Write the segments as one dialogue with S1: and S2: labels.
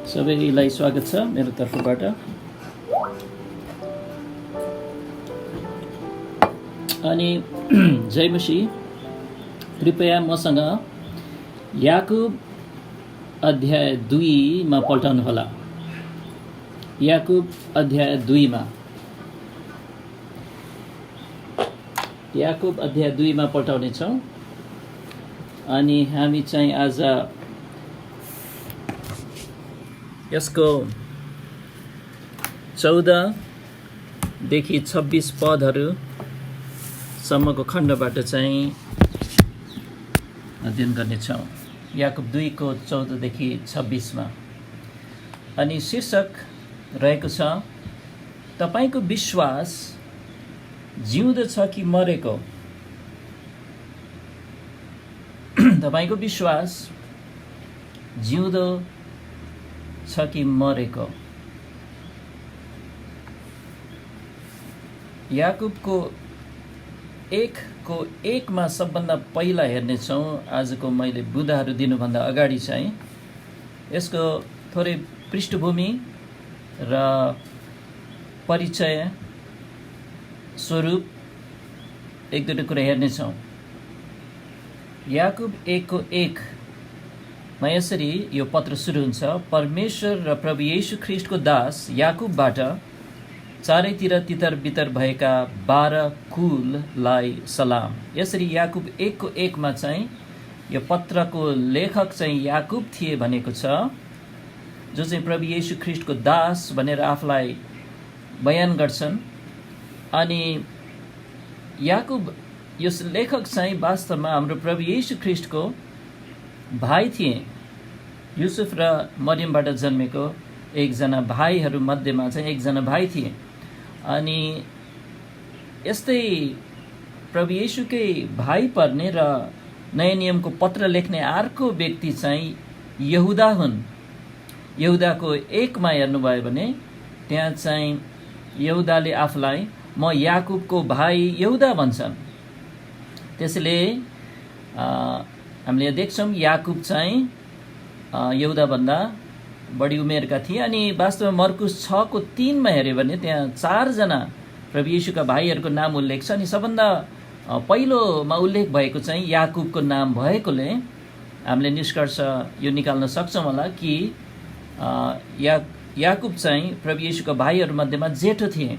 S1: सबैलाई स्वागत छ मेरो तर्फबाट। अनि जय मसीह। कृपया मसँग याकुब अध्याय 2 मा पल्टाउनु होला। याकुब अध्याय 2 मा याकुब अध्याय 2 मा पल्टाउने छौं। अनि हामी चाहिँ आज यसको 14 देखि 26 पदहरू सम्मको खण्डबाट चाहिँ अध्ययन गर्नेछौँ। याकुब 2 को 14 देखि 26 मा। अनि शीर्षक रहेको छ, तपाईको विश्वास जिउँदो छ कि मरेको? तपाईको विश्वास जिउँदो छ कि मरेको? याकुबको 1 मा सबभन्दा पहिला हेर्नेछौँ। आजको मैले बुँदाहरू दिनुभन्दा अगाडि चाहिँ यसको थोरै पृष्ठभूमि र परिचय स्वरूप एक दुईवटा कुरा हेर्नेछौँ। याकुब 1 को 1 मा यसरी यो पत्र सुरु हुन्छ, परमेश्वर र प्रभु येशू ख्रीष्टको दास याकुबबाट चारैतिर तितर बितर भएका 12 कुललाई सलाम। यसरी याकुब 1 को 1 मा चाहिँ यो पत्रको लेखक चाहिँ याकुब थिए भनेको छ, जो चाहिँ प्रभु येशू ख्रीष्टको दास भनेर आफूलाई बयान गर्छन्। अनि याकुब यस लेखक चाहिँ वास्तवमा हाम्रो प्रभु येशू ख्रीष्टको भाइ थिए। युसुफ र मरियमबाट जन्मेको एकजना भाइहरू मध्येमा चाहिँ एकजना भाइ थिए। अनि यस्तै प्रभु येशूकै भाइ पर्ने र नयाँ नियमको पत्र लेख्ने अर्को व्यक्ति चाहिँ यहुदा हुन्। यहुदाको 1 मा हेर्नुभयो भने त्यहाँ चाहिँ यहुदाले आफूलाई म याकुबको भाइ यहुदा भन्छन्। त्यसैले हामीले देख्छौँ याकुब चाहिँ यहुदाभन्दा बढी उमेरका थिए। अनि वास्तवमा मर्कुस 6 को 3 मा हेऱ्यो भने त्यहाँ 4 जना प्रभु येशूका भाइहरूको नाम उल्लेख छ। अनि सबभन्दा पहिलोमा उल्लेख भएको चाहिँ याकुबको नाम भएकोले हामीले निष्कर्ष यो निकाल्न सक्छौँ होला कि याकुब चाहिँ प्रभु येशूका भाइहरू मध्येमा जेठो थिए।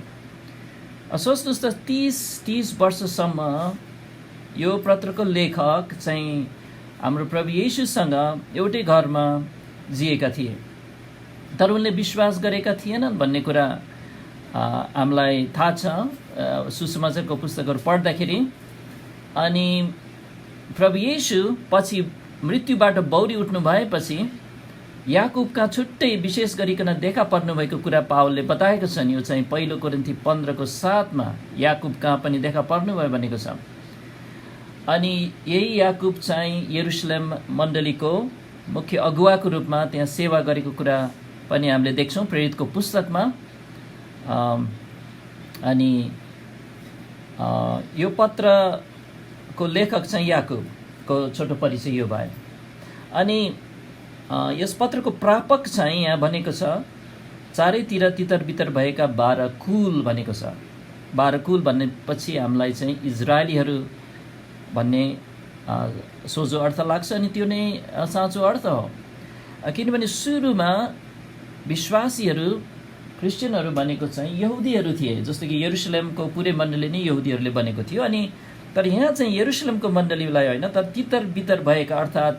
S1: सोच्नुहोस् त 30 वर्षसम्म यो पत्रको लेखक चाहिँ हाम्रो प्रभु येशूसँग एउटै घरमा जिएका थिए, तर उनले विश्वास गरेका थिएनन् भन्ने कुरा हामीलाई थाहा छ सुसमाचारको पुस्तकहरू पढ्दाखेरि। अनि प्रभु येशू पछि मृत्युबाट बौरी उठ्नु भएपछि याकुबका छुट्टै विशेष गरिकन देखा पर्नुभएको कुरा पावलले बताएको छन्। यो चाहिँ 1 कोरिन्थी 15 को 7 मा याकुब कहाँ पनि देखा पर्नुभयो भनेको छ। अनि यही याकुब चाहिँ यरुशलेम मण्डलीको मुख्य अगुवाको रूपमा त्यहाँ सेवा गरेको कुरा पनि हामीले देख्छौँ प्रेरितको पुस्तकमा। अनि यो पत्रको लेखक चाहिँ याकुबको छोटो परिचय यो भयो। अनि यस पत्रको प्रापक चाहिँ यहाँ भनेको छ, चारैतिर तितर बितर भएका 12 कुल भनेको छ। 12 कुल भन्नेपछि हामीलाई चाहिँ इजरायलीहरू भन्ने सोझो अर्थ लाग्छ। अनि त्यो नै साँचो अर्थ हो, किनभने सुरुमा विश्वासीहरू क्रिस्चियनहरू भनेको चाहिँ यहुदीहरू थिए, जस्तो कि यरुशलेमको पुरै मण्डली नै यहुदीहरूले बनेको थियो। अनि तर यहाँ चाहिँ यरुशलेमको मण्डलीलाई होइन, तर तितर बितर भएका अर्थात्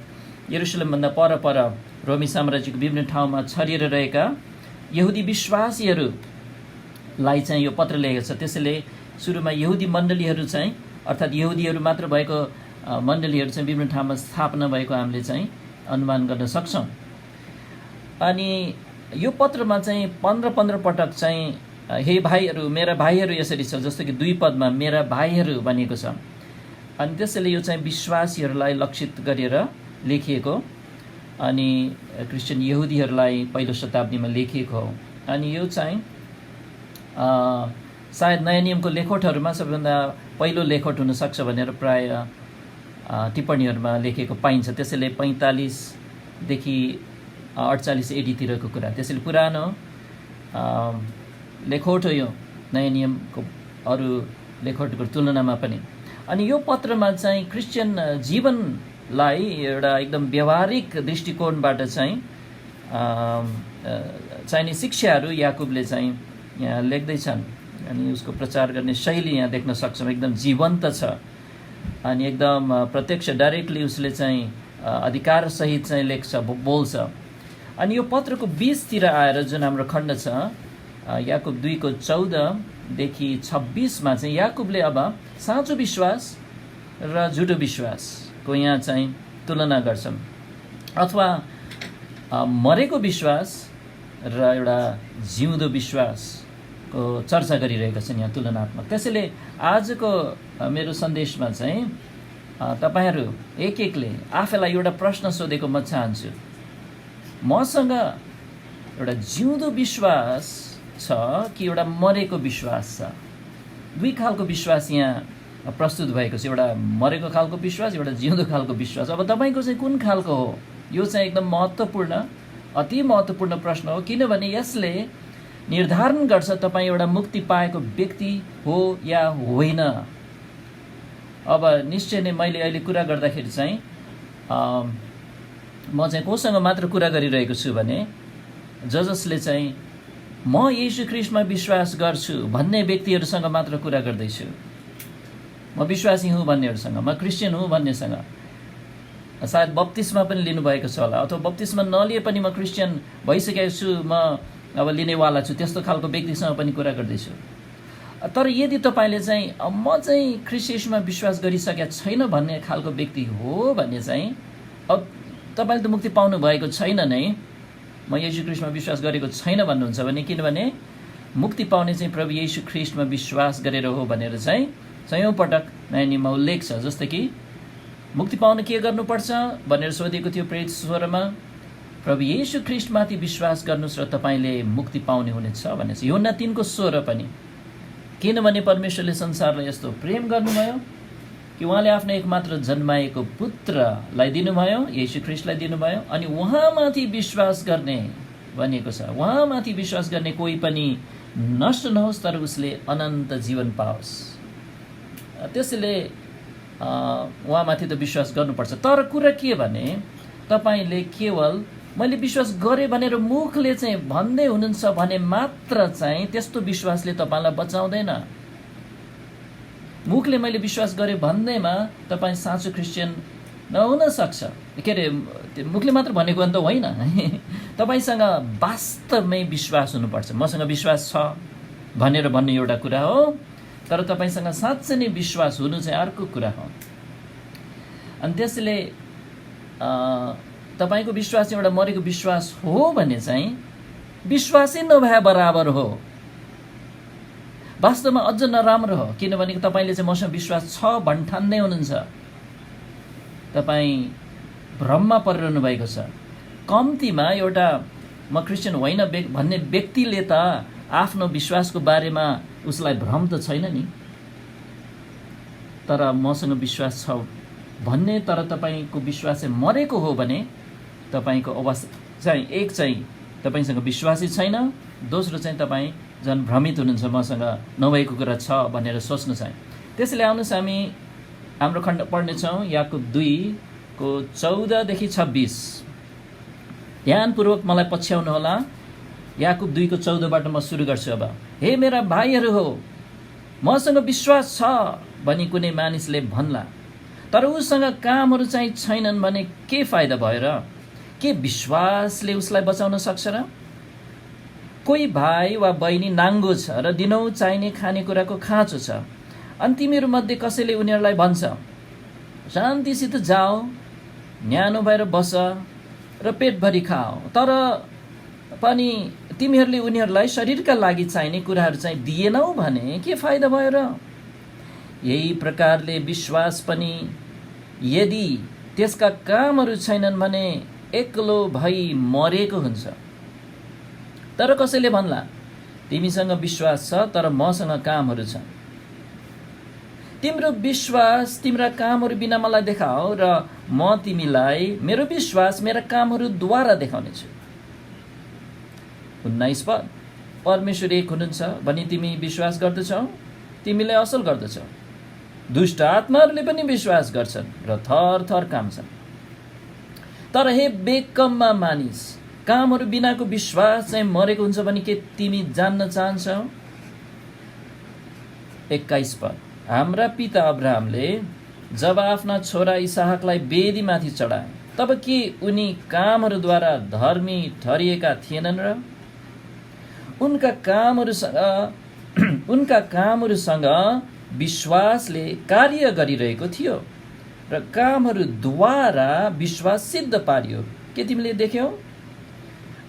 S1: यरुशलेमभन्दा पर रोमी साम्राज्यको विभिन्न ठाउँमा छरिएर रहेका यहुदी विश्वासीहरूलाई चाहिँ यो पत्र लेखेको छ। त्यसैले सुरुमा यहुदी मण्डलीहरू चाहिँ अर्थात् यहुदीहरू मात्र भएको मण्डलीहरू चाहिँ विभिन्न ठाउँमा स्थापना भएको हामीले चाहिँ अनुमान गर्न सक्छौँ। अनि यो पत्रमा चाहिँ 15 पटक चाहिँ हे भाइहरू, मेरा भाइहरू यसरी छ, जस्तो कि 2 पदमा मेरा भाइहरू भनिएको छ। अनि त्यसैले यो चाहिँ विश्वासीहरूलाई लक्षित गरेर लेखिएको अनि क्रिस्चियन यहुदीहरूलाई पहिलो शताब्दीमा लेखिएको हो। अनि यो चाहिँ सायद नयाँ नियमको लेखोटहरूमा सबैभन्दा पहिलो लेखोट हुनसक्छ भनेर प्राय टिप्पणीहरूमा लेखेको पाइन्छ। त्यसैले 45 देखि 48 एडीतिरको कुरा। त्यसैले पुरानो लेखौट हो यो नयाँ नियमको अरू लेखौटको तुलनामा पनि। अनि यो पत्रमा चाहिँ क्रिस्चियन जीवनलाई एउटा एकदम व्यावहारिक दृष्टिकोणबाट चाहिँ चाहिने शिक्षाहरू याकुबले चाहिँ यहाँ लेख्दैछन्। अनि उसको प्रचार गर्ने शैली यहाँ देख्न सक्छौँ, एकदम जीवन्त छ अनि एकदम प्रत्यक्ष डाइरेक्टली उसले चाहिँ अधिकारसहित चाहिँ लेख्छ, बोल्छ। अनि यो पत्रको 20तिर आएर जुन हाम्रो खण्ड छ याकुब 2को 14देखि 26मा चाहिँ याकुबले अब साँचो विश्वास र झुटो विश्वासको यहाँ चाहिँ तुलना गर्छन्, अथवा मरेको विश्वास र एउटा जिउँदो विश्वासको चर्चा गरिरहेका छन् यहाँ तुलनात्मक। त्यसैले आजको मेरो सन्देशमा चाहिँ तपाईँहरू एक एकले आफैलाई एउटा प्रश्न सोधेको म चाहन्छु, मसँग एउटा जिउँदो विश्वास छ कि एउटा मरेको विश्वास छ? दुई खालको विश्वास यहाँ प्रस्तुत भएको छ, एउटा मरेको खालको विश्वास, एउटा जिउँदो खालको विश्वास। अब तपाईँको चाहिँ कुन खालको हो? यो चाहिँ एकदम महत्त्वपूर्ण, अति महत्त्वपूर्ण प्रश्न हो, किनभने यसले निर्धारण गर्छ तपाईँ एउटा मुक्ति पाएको व्यक्ति हो या होइन। अब निश्चय नै मैले अहिले कुरा गर्दाखेरि चाहिँ म चाहिँ कोसँग मात्र कुरा गरिरहेको छु भने जसले चाहिँ म येशू ख्रीष्टमा विश्वास गर्छु भन्ने व्यक्तिहरूसँग मात्र कुरा गर्दैछु। म विश्वासी हुँ भन्नेहरूसँग, म क्रिस्चियन हुँ भन्नेसँग, सायद बप्तिस्मा पनि लिनुभएको छ होला, अथवा बप्तिस्मा नलिए पनि म क्रिस्चियन भइसकेको छु, म अब लिनेवाला छु, त्यस्तो खालको व्यक्तिसँग पनि कुरा गर्दैछु। तर यदि तपाईँले चाहिँ म चाहिँ ख्रीष्ट येशूमा विश्वास गरिसकेका छैन भन्ने खालको व्यक्ति हो भने चाहिँ अब तपाईँले त मुक्ति पाउनु भएको छैन नै, म येशू ख्रीष्टमा विश्वास गरेको छैन भन्नुहुन्छ भने, किनभने मुक्ति पाउने चाहिँ प्रभु येशू ख्रीष्टमा विश्वास गरेर हो भनेर चाहिँ सयौं पटक नयाँ नियममा उल्लेख छ। जस्तै कि मुक्ति पाउन के गर्नुपर्छ भनेर सोधेको थियो प्रेरित स्वरमा, प्रभु येशू ख्रीष्टमाथि विश्वास गर्नुहोस् र तपाईँले मुक्ति पाउने हुनेछ भनेछ। यूहन्ना 3को 16 पनि, किनभने परमेश्वरले संसारलाई यस्तो प्रेम गर्नुभयो कि उहाँले आफ्नो एकमात्र जन्माएको पुत्रलाई दिनुभयो, येशू ख्रीष्टलाई दिनुभयो, अनि उहाँमाथि विश्वास गर्ने भनिएको छ, उहाँमाथि विश्वास गर्ने कोही पनि नष्ट नहोस् तर उसले अनन्त जीवन पाओस्। त्यसैले उहाँमाथि त विश्वास गर्नुपर्छ। तर कुरा के भने तपाईँले केवल मैले विश्वास गरेँ भनेर मुखले चाहिँ भन्दै हुनुहुन्छ भने मात्र चाहिँ त्यस्तो विश्वासले तपाईँलाई बचाउँदैन। मुखले मैले विश्वास गरेँ भन्दैमा तपाईँ साँचो क्रिस्चियन नहुन सक्छ। के अरे मुखले मात्र भनेको अन्त होइन, तपाईँसँग वास्तवमै विश्वास हुनुपर्छ। मसँग विश्वास छ भनेर भन्ने एउटा कुरा हो, तर तपाईँसँग साँच्चै नै विश्वास हुनु चाहिँ अर्को कुरा हो। अनि त्यसले तपाईँको विश्वास एउटा मरेको विश्वास हो भने चाहिँ विश्वासै नभए बराबर हो, वास्तवमा अझ नराम्रो हो। किनभने तपाईँले चाहिँ मसँग विश्वास छ भन्ठान्दै हुनुहुन्छ, तपाईँ भ्रममा परिरहनु भएको छ। कम्तीमा एउटा म क्रिस्चियन होइन भन्ने व्यक्तिले त आफ्नो विश्वासको बारेमा उसलाई भ्रम त छैन नि, तर मसँग विश्वास छ भन्ने, तर तपाईँको विश्वास चाहिँ मरेको हो भने तपाईँको अवस्था चाहिँ एक चाहिँ तपाईँसँग विश्वासै छैन, दोस्रो चाहिँ तपाईँ झन् भ्रमित हुनुहुन्छ मसँग नभएको कुरा छ भनेर सोच्नु चाहिँ। त्यसैले आउनुहोस् हामी हाम्रो खण्ड पढ्नेछौँ याकुब 2को 14देखि 26। ध्यानपूर्वक मलाई पछ्याउनु होला। याकुब 2को 14बाट म सुरु गर्छु। अब हे मेरा भाइहरू हो, मसँग विश्वास छ भनी कुनै मानिसले भन्ला तर उसँग कामहरू चाहिँ छैनन् भने के फाइदा भयो र? के विश्वासले उसलाई बचाउन सक्छ र? कोही भाइ वा बहिनी नाङ्गो छ र दिनौँ चाहिने खानेकुराको खाँचो छ, अनि तिमीहरू मध्ये कसैले उनीहरूलाई भन्छ शान्तिसित जाओ, न्यानो भएर बस र पेटभरि खाओ, तर पनि तिमीहरूले उनीहरूलाई शरीरका लागि चाहिने कुराहरू चाहिँ दिएनौ भने के फाइदा भयो र? यही प्रकारले विश्वास पनि यदि त्यसका कामहरू छैनन् भने एक्लो भई मरेको हुन्छ। तर कसैले भन्ला तिमीसँग विश्वास छ तर मसँग कामहरू छ, तिम्रो विश्वास तिम्रा कामहरू बिना मलाई देखाओ र म तिमीलाई मेरो विश्वास मेरा कामहरूद्वारा देखाउनेछु। 19 पद, परमेश्वर एक हुनुहुन्छ भनी तिमी विश्वास गर्दछौ, तिमीले असल गर्दछौ। दुष्ट आत्माहरूले पनि विश्वास गर्छन् र थर थर काम्छन्। तर हे बेकममा मानिस, कामहरू बिनाको विश्वास चाहिँ मरेको हुन्छ भने के तिमी जान्न चाहन्छौ? 21 पद, हाम्रा पिता अब्राहमले जब आफ्ना छोरा इसाहकलाई वेदीमाथि चढाए तब के उनी कामहरूद्वारा धर्मी ठहरिएका थिएनन् र? उनका कामहरूसँग विश्वासले कार्य गरिरहेको थियो र कामहरूद्वारा विश्वास सिद्ध पारियो। के तिमीले देख्यौ?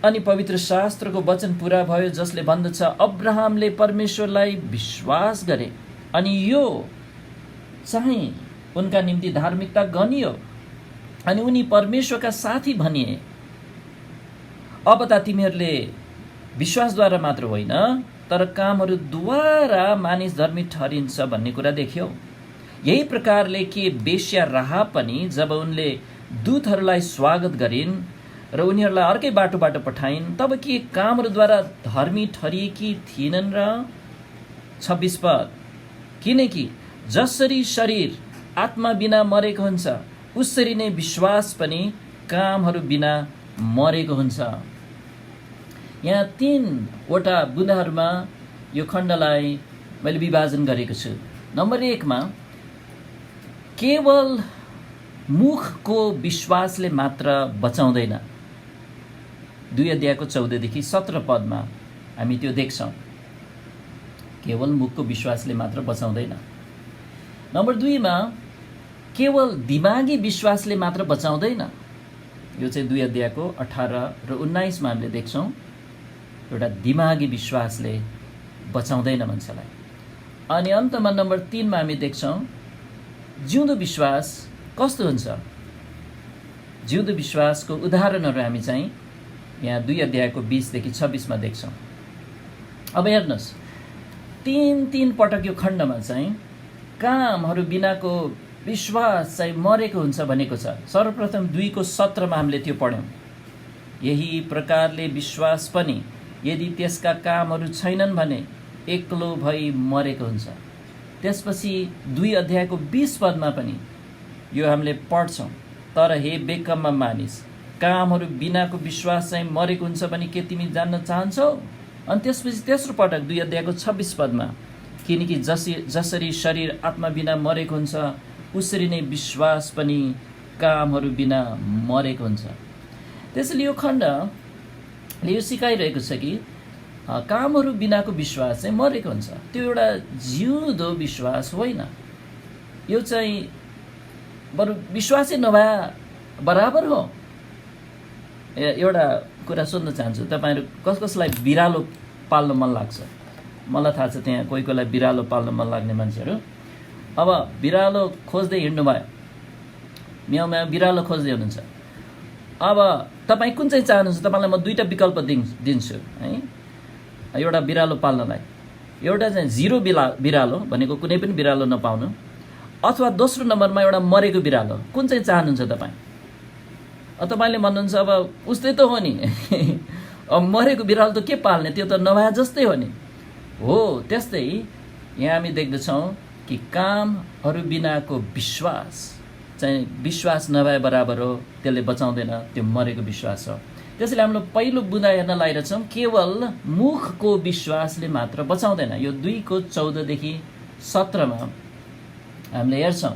S1: अनि पवित्र शास्त्रको वचन पूरा भयो जसले भन्दछ, अब्राहमले परमेश्वरलाई विश्वास गरे अनि यो चाहिँ उनका निम्ति धार्मिकता गनियो अनि उनी परमेश्वरका साथी भनिए। अब त तिमीहरूले विश्वासद्वारा मात्र होइन तर कामहरूद्वारा मानिस धर्मी ठहरिन्छ भन्ने कुरा देख्यौ। यही प्रकारले के बेश्या राहाब पनि जब उनले दूतहरूलाई स्वागत गरिन् र उनीहरूलाई अर्कै बाटोबाट पठाइन् तब के कामहरूद्वारा धर्मी ठहरिएकी थिएनन् र? 26 पद, किनकि जसरी शरीर आत्मा बिना मरेको हुन्छ उसरी नै विश्वास पनि कामहरू बिना मरेको हुन्छ। यहाँ 3वटा बुँदाहरूमा यो खण्डलाई मैले विभाजन गरेको छु। नम्बर 1 मा केवल मुखको विश्वासले मात्र बचाउँदैन। 2 अध्यायको 14 देखि 17 पदमा हामी त्यो देख्छौँ। केवल मुखको विश्वासले मात्र बचाउँदैन। नम्बर 2 मा केवल दिमागी विश्वासले मात्र बचाउँदैन। यो चाहिँ 2 अध्यायको 18 र 19 मा हामीले देख्छौँ। एउटा दिमागी विश्वासले बचाउँदैन मान्छेलाई। अनि अन्तमा नम्बर 3 मा हामी देख्छौँ जिउँदो विश्वास कस्तो हुन्छ। जिउँदो विश्वासको उदाहरणहरू हामी चाहिँ यहाँ 2 अध्यायको 20 देखि 26 मा देख्छौँ। अब हेर्नुहोस्, 3 पटक यो खण्डमा चाहिँ कामहरू बिनाको विश्वास चाहिँ मरेको हुन्छ भनेको छ। सर्वप्रथम 2 को 17 मा हामीले त्यो पढ्यौँ। यही प्रकारले विश्वास पनि यदि त्यसका कामहरू छैनन् भने एक्लो भई मरेको हुन्छ। त्यसपछि 2 अध्यायको 20 पदमा पनि यो हामीले पढ्छौँ। तर हे बेकममा मानिस, कामहरू बिनाको विश्वास चाहिँ मरेको हुन्छ भने के तिमी जान्न चाहन्छौ? अनि त्यसपछि तेस्रो पटक 2 अध्यायको 26 पदमा, किनकि जसरी शरीर आत्मा बिना मरेको हुन्छ उसरी नै विश्वास पनि कामहरू बिना मरेको हुन्छ। त्यसैले यो खण्डले यो सिकाइरहेको छ कि कामहरू बिनाको विश्वास चाहिँ मरेको हुन्छ। त्यो एउटा जिउँदो विश्वास होइन। यो चाहिँ बरु विश्वासै नभए बराबर हो। एउटा कुरा सोध्न चाहन्छु, तपाईँहरू कसलाई बिरालो पाल्न मन लाग्छ? मलाई थाहा छ त्यहाँ कोही कोहीलाई बिरालो पाल्न मन लाग्ने मान्छेहरू। अब बिरालो खोज्दै हिँड्नु भयो, म्याउ म्याउ बिरालो खोज्दै हुनुहुन्छ। अब तपाईँ कुन चाहिँ चाहनुहुन्छ? तपाईँलाई म 2टा विकल्प दिन्छु है एउटा बिरालो पाल्नलाई। एउटा चाहिँ 0 बिरालो भनेको कुनै पनि बिरालो नपाउनु, अथवा दोस्रो नम्बरमा एउटा मरेको बिरालो। कुन चाहिँ चाहनुहुन्छ तपाईँ? तपाईँले भन्नुहुन्छ अब उस्तै त हो नि अब मरेको बिरालो त के पाल्ने, त्यो त नभए जस्तै हो नि। हो त्यस्तै यहाँ हामी देख्दछौँ कि कामहरू बिनाको विश्वास चाहिँ विश्वास नभए बराबर हो, त्यसले बचाउँदैन, त्यो मरेको विश्वास हो। त्यसैले हाम्रो पहिलो बुँदा हेर्न लागिरहेछौँ, केवल मुखको विश्वासले मात्र बचाउँदैन। यो 2 को 14 देखि 17 मा हामीले हेर्छौँ।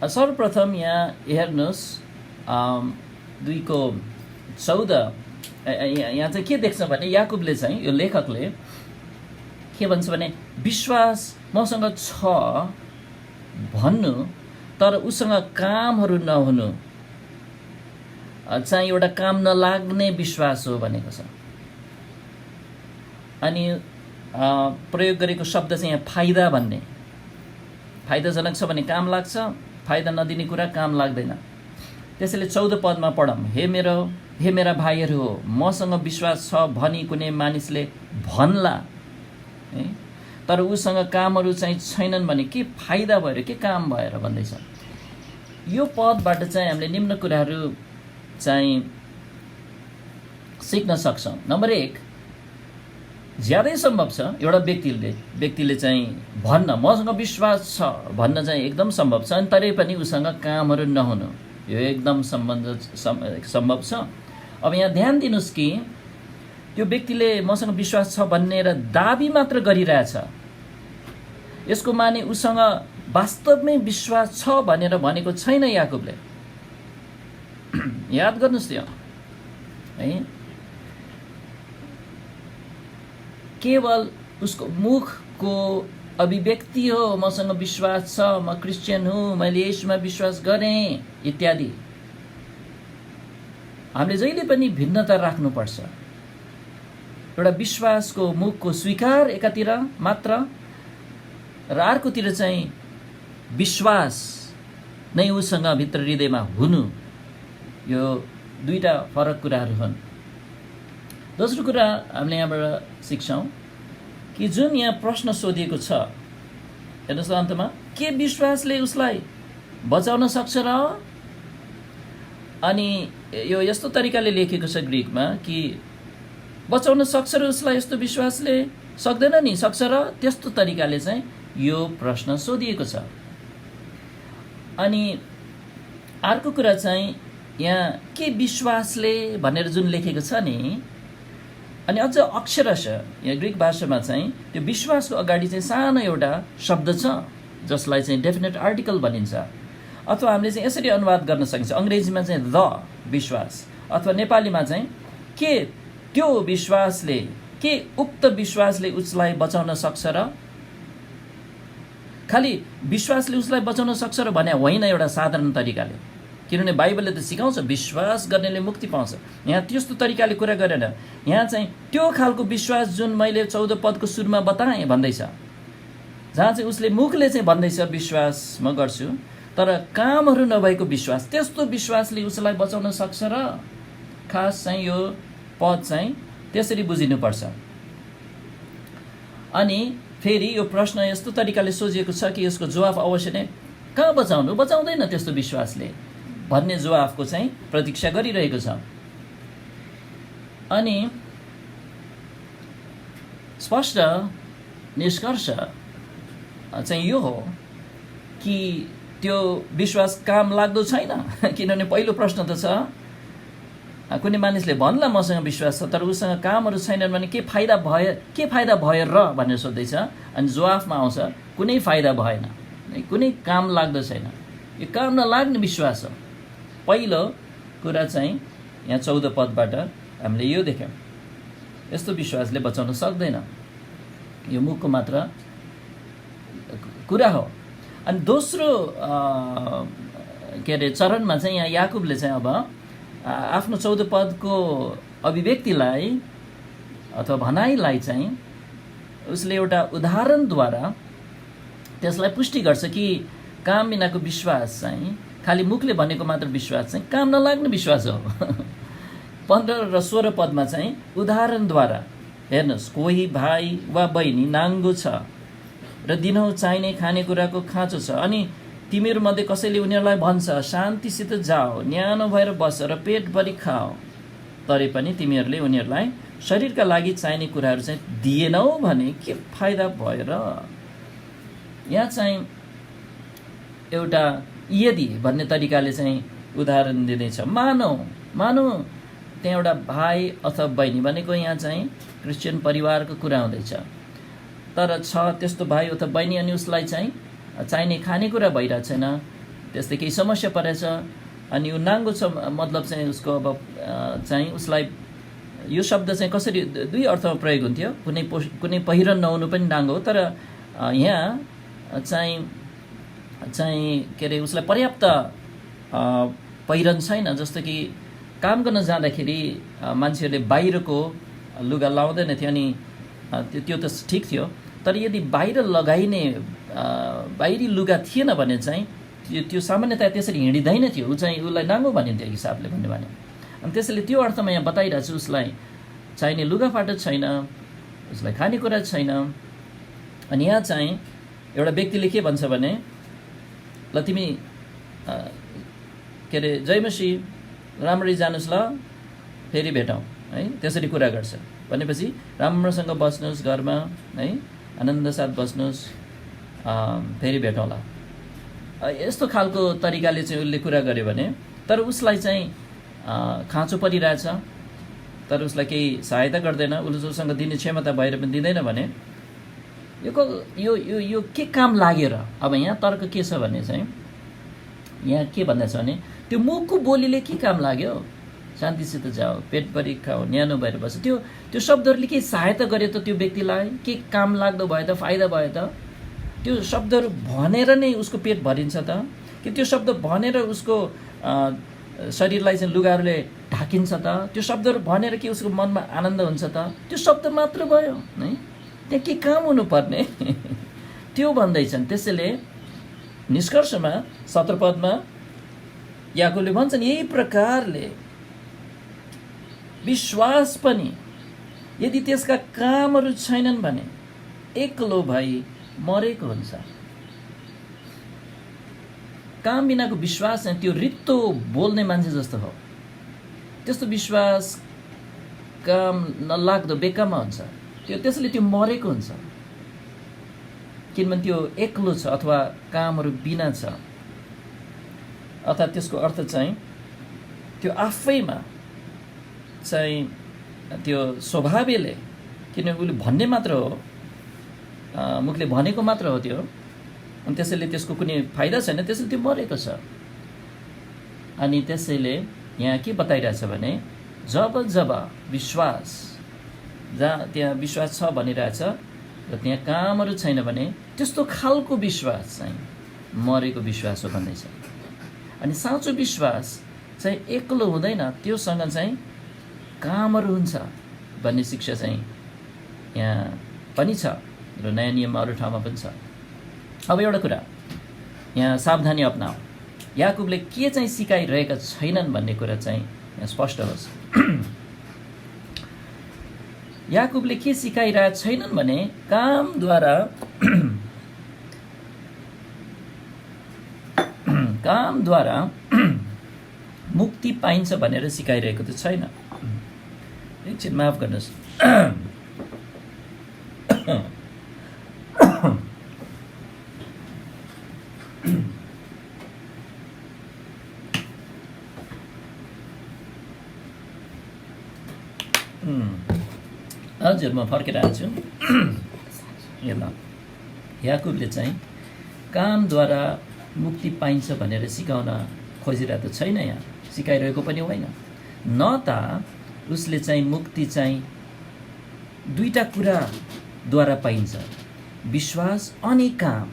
S1: सर्वप्रथम यहाँ हेर्नुहोस् 2 को 14 यहाँ चाहिँ के देख्छ भने याकुबले चाहिँ यो लेखकले के भन्छ भने विश्वास मसँग छ भन्नु तर उसँग कामहरू नहुनु चाहिँ एउटा काम नलाग्ने विश्वास हो भनेको छ। अनि प्रयोग गरेको शब्द चाहिँ यहाँ फाइदा भन्ने। फाइदाजनक छ भने काम लाग्छ, फाइदा नदिने कुरा काम लाग्दैन। त्यसैले 14 पदमा पढौँ, हे मेरा भाइहरू हो, मसँग विश्वास छ भनी कुनै मानिसले भन्ला है, तर उसँग कामहरू चाहिँ छैनन् भने के फाइदा भएर के काम भएर भन्दैछ। यो पदबाट चाहिँ हामीले निम्न कुराहरू चाहिँ सिक्न सक्छौँ। नम्बर 1, ज्यादै सम्भव छ एउटा व्यक्तिले चाहिँ भन्न मसँग विश्वास छ भन्न चाहिँ एकदम सम्भव छ, अनि तरै पनि उसँग कामहरू नहुनु, यो एकदम सम्भव छ। अब यहाँ ध्यान दिनुहोस् कि त्यो व्यक्तिले मसँग विश्वास छ भनेर दाबी मात्र गरिरहेछ, यसको माने उसँग वास्तवमै विश्वास छ भनेर भनेको छैन याकुबले। याद गर्नुहोस् त्यो है, केवल उसको मुखको अभिव्यक्ति हो, मसँग विश्वास छ, म क्रिस्चियन हुँ, मैले यसमा विश्वास गरेँ इत्यादि। हामीले जहिले पनि भिन्नता राख्नुपर्छ। एउटा विश्वासको मुखको स्वीकार एकातिर मात्र र अर्कोतिर चाहिँ विश्वास नै उसँग भित्र हृदयमा हुनु, यो दुईटा फरक कुराहरू हुन्। दोस्रो कुरा हामीले यहाँबाट सिक्छौँ कि जुन यहाँ प्रश्न सोधिएको छ, हेर्नुहोस् त अन्तमा, के विश्वासले उसलाई बचाउन सक्छ र? अनि यो यस्तो तरिकाले लेखेको छ ग्रिकमा कि बचाउन सक्छ र उसलाई यस्तो विश्वासले? सक्दैन नि, सक्छ र? त्यस्तो तरिकाले चाहिँ यो प्रश्न सोधिएको छ। अनि अर्को कुरा चाहिँ यहाँ के विश्वासले भनेर जुन लेखेको छ नि, अनि अझ अक्षरशः यहाँ ग्रिक भाषामा चाहिँ त्यो विश्वासको अगाडि चाहिँ सानो एउटा शब्द छ जसलाई चाहिँ डेफिनेट आर्टिकल भनिन्छ, अथवा हामीले चाहिँ यसरी अनुवाद गर्न सकिन्छ, अङ्ग्रेजीमा चाहिँ द विश्वास, अथवा नेपालीमा चाहिँ के त्यो विश्वासले, के उक्त विश्वासले उसलाई बचाउन सक्छ र? खालि विश्वासले उसलाई बचाउन सक्छ र भने होइन एउटा साधारण तरिकाले, किनभने बाइबलले त सिकाउँछ विश्वास गर्नेले मुक्ति पाउँछ। यहाँ त्यस्तो तरिकाले कुरा गरेन, यहाँ चाहिँ त्यो खालको विश्वास जुन मैले 14 पदको सुरुमा बताएँ भन्दैछ, जहाँ चाहिँ उसले मुखले चाहिँ भन्दैछ विश्वास म गर्छु, तर कामहरू नभएको विश्वास, त्यस्तो विश्वासले उसलाई बचाउन सक्छ र? खास चाहिँ यो पद चाहिँ त्यसरी बुझिनुपर्छ। अनि फेरि यो प्रश्न यस्तो तरिकाले सोझिएको छ कि यसको जवाफ अवश्य नै कहाँ बचाउनु, बचाउँदैन त्यस्तो विश्वासले भन्ने जवाफको चाहिँ प्रतीक्षा गरिरहेको छ। अनि स्पष्ट निष्कर्ष चाहिँ यो हो कि त्यो विश्वास काम लाग्दो छैन, किनभने पहिलो प्रश्न त छ, कुनै मानिसले भन्ला मसँग विश्वास छ तर उसँग कामहरू छैनन् भने के फाइदा भयो र भनेर सोध्दैछ। अनि जवाफमा आउँछ कुनै फाइदा भएन, कुनै काम लाग्दो छैन, यो काम नलाग्ने विश्वास हो। पहिलो कुरा चाहिँ यहाँ 14 पदबाट हामीले यो देख्यौँ, यस्तो विश्वासले बचाउन सक्दैन, यो मुखको मात्र कुरा हो। अनि दोस्रो चरणमा चाहिँ यहाँ याकुबले चाहिँ अब आफ्नो 14 पदको अभिव्यक्तिलाई अथवा भनाइलाई चाहिँ उसले एउटा उदाहरणद्वारा त्यसलाई पुष्टि गर्छ कि काम बिनाको विश्वास चाहिँ, खालि मुखले भनेको मात्र विश्वास चाहिँ काम नलाग्ने विश्वास हो। 15 र 16 पदमा चाहिँ उदाहरणद्वारा हेर्नुहोस्, कोही भाइ वा बहिनी नाङ्गो छ र दिनहुँ चाहिने खानेकुराको खाँचो छ, अनि तिमीहरूमध्ये कसैले उनीहरूलाई भन्छ शान्तिसित जाओ, न्यानो भएर बस र पेटभरि खाओ, तरै पनि तिमीहरूले उनीहरूलाई शरीरका लागि चाहिने कुराहरू चाहिँ दिएनौ भने के फाइदा भयो र? यहाँ चाहिँ एउटा यदि भन्ने तरिकाले चाहिँ उदाहरण दिँदैछ। मानौ त्यहाँ एउटा भाइ अथवा बहिनी भनेको यहाँ चाहिँ क्रिस्चियन परिवारको कुरा हुँदैछ, तर छ त्यस्तो भाइ अथवा बहिनी अनि उसलाई चाहिँ चाहिने खानेकुरा भइरहेको छैन, त्यस्तै केही समस्या परेछ, अनि ऊ नाङ्गो छ, मतलब चाहिँ उसको अब चाहिँ उसलाई यो शब्द चाहिँ कसरी दुई अर्थमा प्रयोग हुन्थ्यो, कुनै पहिरन नहुनु पनि नाङ्गो, तर यहाँ चाहिँ उसलाई पर्याप्त पहिरन छैन। जस्तो कि काम गर्न जाँदाखेरि मान्छेहरूले बाहिरको लुगा लाउँदैन थियो, अनि त्यो त ठिक थियो, तर यदि बाहिर लगाइने बाहिरी लुगा थिएन भने चाहिँ त्यो सामान्यतया त्यसरी हिँडिँदैन थियो, उसलाई नाङ्गो भनिन्थ्यो हिसाबले भन्यो भने। अनि त्यसैले त्यो अर्थमा यहाँ बताइरहेको छु, उसलाई चाहिने लुगाफाटा छैन, उसलाई खानेकुरा छैन। अनि यहाँ चाहिँ एउटा व्यक्तिले के भन्छ भने, ल तिमी जय मसी राम्ररी जानुहोस्, ल फेरि भेटौँ, है, त्यसरी कुरा गर्छ भनेपछि राम्रोसँग बस्नुहोस् घरमा है, आनन्द साथ बस्नुहोस्, फेरि भेटौँला, यस्तो खालको तरिकाले चाहिँ उसले कुरा गर्यो भने, तर उसलाई चाहिँ खाँचो परिरहेछ, तर उसलाई केही सहायता गर्दैन, उससँग दिने क्षमता भएर पनि दिँदैन भने यो के काम लाग्यो र? अब यहाँ तर्क के छ भने चाहिँ यहाँ के भन्दैछ भने त्यो मुखको बोलीले के काम लाग्यो? शान्तिसित जाऊ, पेटभरि खाऊ, न्यानो भएर बस, त्यो शब्दहरूले के सहायता गर्यो त त्यो व्यक्तिलाई? के काम लाग्दो भयो त? फाइदा भयो त? त्यो शब्दहरू भनेर नै उसको पेट भरिन्छ त? कि त्यो शब्द भनेर उसको शरीरलाई चाहिँ लुगाहरूले ढाकिन्छ त? त्यो शब्दहरू भनेर के उसको मनमा आनन्द हुन्छ त? त्यो शब्द मात्र भयो है, त्यहाँ के काम हुनुपर्ने त्यो भन्दैछन्। त्यसैले निष्कर्षमा 17 पदमा याकुबले भन्छन् यही प्रकारले विश्वास पनि यदि त्यसका कामहरू छैनन् भने एक्लो भई मरेको हुन्छ। काम बिनाको विश्वास त्यो रित्तो बोल्ने मान्छे जस्तो हो, त्यस्तो विश्वास काम नलाग्दो बेकारमा हुन्छ, त्यसले त्यो मरेको हुन्छ, किनभने त्यो एक्लो छ अथवा कामहरू बिना छ। अर्थात् त्यसको अर्थ चाहिँ त्यो आफैमा चाहिँ त्यो स्वभावले, किनभने उसले भन्ने मात्र हो, मुखले भनेको मात्र हो त्यो, अनि त्यसैले त्यसको कुनै फाइदा छैन, त्यसैले त्यो मरेको छ। अनि त्यसैले यहाँ के बताइरहेछ भने जब जब विश्वास, जहाँ त्यहाँ विश्वास छ भनिरहेछ र त्यहाँ कामहरू छैन भने त्यस्तो खालको विश्वास चाहिँ मरेको विश्वास हो भन्दैछ। अनि साँचो विश्वास चाहिँ एक्लो हुँदैन, त्योसँग चाहिँ कामहरू हुन्छ भन्ने शिक्षा चाहिँ यहाँ पनि छ र नयाँ नियममा अरू ठाउँमा पनि छ। अब एउटा कुरा यहाँ सावधानी अपनाऊ, याकुबले के चाहिँ सिकाइरहेका छैनन् भन्ने कुरा चाहिँ यहाँ स्पष्ट होस्। याकुबले के सिकाइरहेका छैनन् भने कामद्वारा मुक्ति पाइन्छ भनेर सिकाइरहेको त छैन। एकछिन माफ गर्नुहोस्। हजुर म फर्केर आएको छु। ल याकुबले चाहिँ कामद्वारा मुक्ति पाइन्छ भनेर सिकाउन खोजिरहेको त छैन, यहाँ सिकाइरहेको पनि होइन। न त उसले चाहिँ मुक्ति चाहिँ दुईटा कुराद्वारा पाइन्छ, विश्वास अनि काम।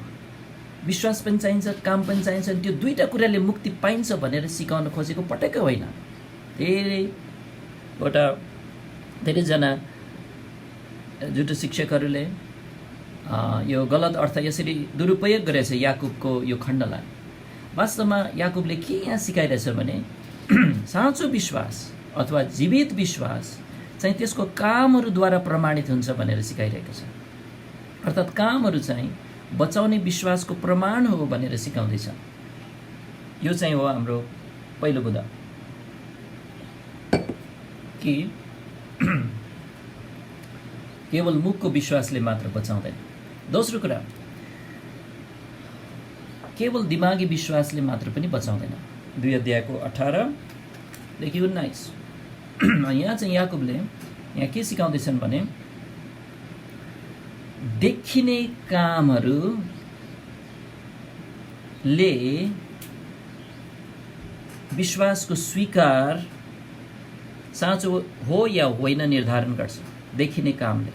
S1: विश्वास पनि चाहिन्छ, काम पनि चाहिन्छ, अनि त्यो दुईटा कुराले मुक्ति पाइन्छ भनेर सिकाउन खोजेको पटक्कै होइन। धेरैजना झुटो शिक्षकहरूले यो गलत अर्थ यसरी दुरुपयोग गरेछ याकुबको यो खण्डलाई। वास्तवमा याकुबले के यहाँ सिकाइरहेछ भने साँचो विश्वास अथवा जीवित विश्वास चाहिँ त्यसको कामहरूद्वारा प्रमाणित हुन्छ भनेर सिकाइरहेको छ। अर्थात् कामहरू चाहिँ बचाउने विश्वासको प्रमाण हो भनेर सिकाउँदैछ। यो चाहिँ हो हाम्रो पहिलो बुँदा कि केवल मुखको विश्वासले मात्र बचाउँदैन। दोस्रो कुरा, केवल दिमागी विश्वासले मात्र पनि बचाउँदैन। 2 अध्यायको 18देखि 19 यहाँ चाहिँ याकुबले यहाँ के सिकाउँदैछन् भने देखिने कामहरूले विश्वासको स्वीकार साँचो हो या होइन निर्धारण गर्छ। देखिने कामले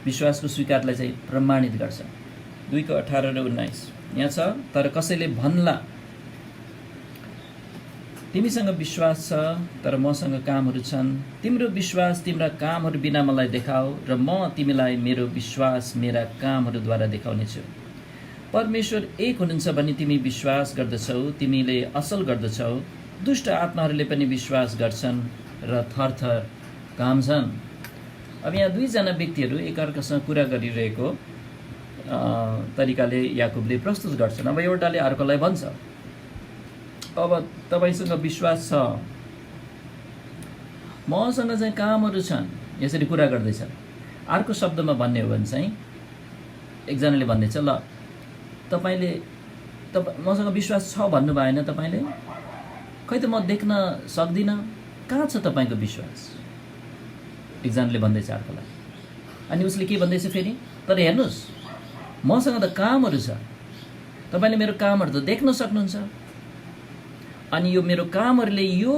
S1: विश्वासको स्वीकारलाई चाहिँ प्रमाणित गर्छ। 2 को 18 र 19 यहाँ छ, तर कसैले भन्ला तिमीसँग विश्वास छ तर मसँग कामहरू छन्, तिम्रो विश्वास तिम्रा कामहरू बिना मलाई देखाऊ र म तिमीलाई मेरो विश्वास मेरा कामहरूद्वारा देखाउनेछु। परमेश्वर एक हुनुहुन्छ भने तिमी विश्वास गर्दछौ, तिमीले असल गर्दछौ। दुष्ट आत्माहरूले पनि विश्वास गर्छन् र थरथर काम्छन्। अब यहाँ दुईजना व्यक्तिहरू एकअर्कासँग कुरा गरिरहेको तरिकाले याकुबले प्रस्तुत गर्छन्। अब एउटाले अर्कोलाई भन्छ अब तपाईसँग विश्वास छ मसँग चाहिँ कामहरू छन्, यसरी कुरा गर्दैछ। अर्को शब्दमा भन्ने हो भने चाहिँ एकजनाले भन्दैछ, ल तपाईँले मसँग विश्वास छ भन्नु भएन तपाईँले, खै त म देख्न सक्दिनँ, कहाँ छ तपाईँको विश्वास? एकजनाले भन्दैछ अर्कोलाई। अनि उसले के भन्दैछ फेरि, तर हेर्नुहोस् मसँग त कामहरू छ, तपाईँले मेरो कामहरू त देख्न सक्नुहुन्छ, अनि यो मेरो कामहरूले यो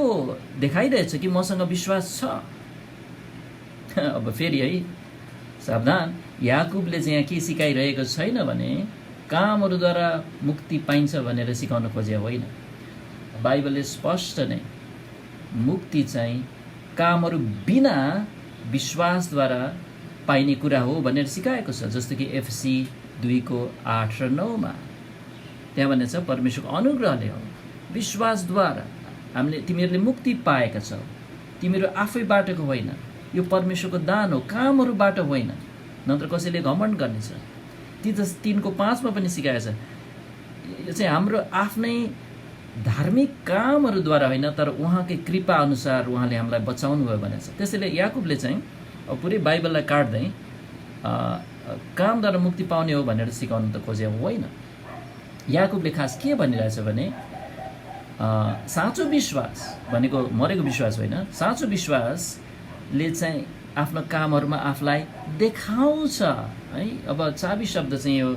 S1: देखाइरहेछ कि मसँग विश्वास छ। अब फेरि है सावधान, याकुबले चाहिँ यहाँ के सिकाइरहेको छैन भने कामहरूद्वारा मुक्ति पाइन्छ भनेर सिकाउन खोजे होइन। बाइबलले स्पष्ट नै मुक्ति चाहिँ कामहरू बिना विश्वासद्वारा पाइने कुरा हो भनेर सिकाएको छ। जस्तो कि एफएसी 2:8 र 9 त्यहाँ भनेको छ परमेश्वरको अनुग्रहले हो, विश्वासद्वारा हामीले तिमीहरूले मुक्ति पाएका छौ, तिमीहरू आफैबाटको होइन, यो परमेश्वरको दान हो, कामहरूबाट होइन, नत्र कसैले घमण्ड गर्नेछ। तितस 3:5 पनि सिकाएको छ, यो चाहिँ हाम्रो आफ्नै धार्मिक कामहरूद्वारा होइन, तर उहाँकै कृपा अनुसार उहाँले हामीलाई बचाउनु भयो भनेको छ। त्यसैले याकुबले चाहिँ पुरै बाइबललाई काट्दै कामद्वारा मुक्ति पाउने हो भनेर सिकाउनु त खोजे होइन। याकुबले खास के भनिरहेछ भने साँचो विश्वास भनेको मरेको विश्वास होइन, साँचो विश्वासले चाहिँ आफ्नो कामहरूमा आफूलाई देखाउँछ है। अब चाबी शब्द चाहिँ यो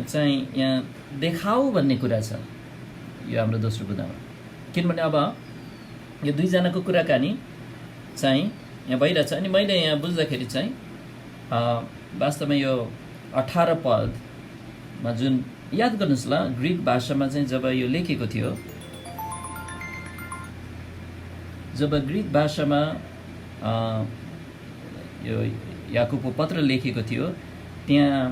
S1: चाहिँ यहाँ देखाऊ भन्ने कुरा छ यो हाम्रो दोस्रो बुँदामा, किनभने अब यो दुईजनाको कुराकानी चाहिँ यहाँ भइरहेछ। अनि मैले यहाँ बुझ्दाखेरि चाहिँ वास्तवमा यो 18 पदमा जुन याद गर्नुहोस् ल, ग्रिक भाषामा चाहिँ जब यो लेखेको थियो, जब ग्रिक भाषामा यो याकुबको पत्र लेखेको थियो, त्यहाँ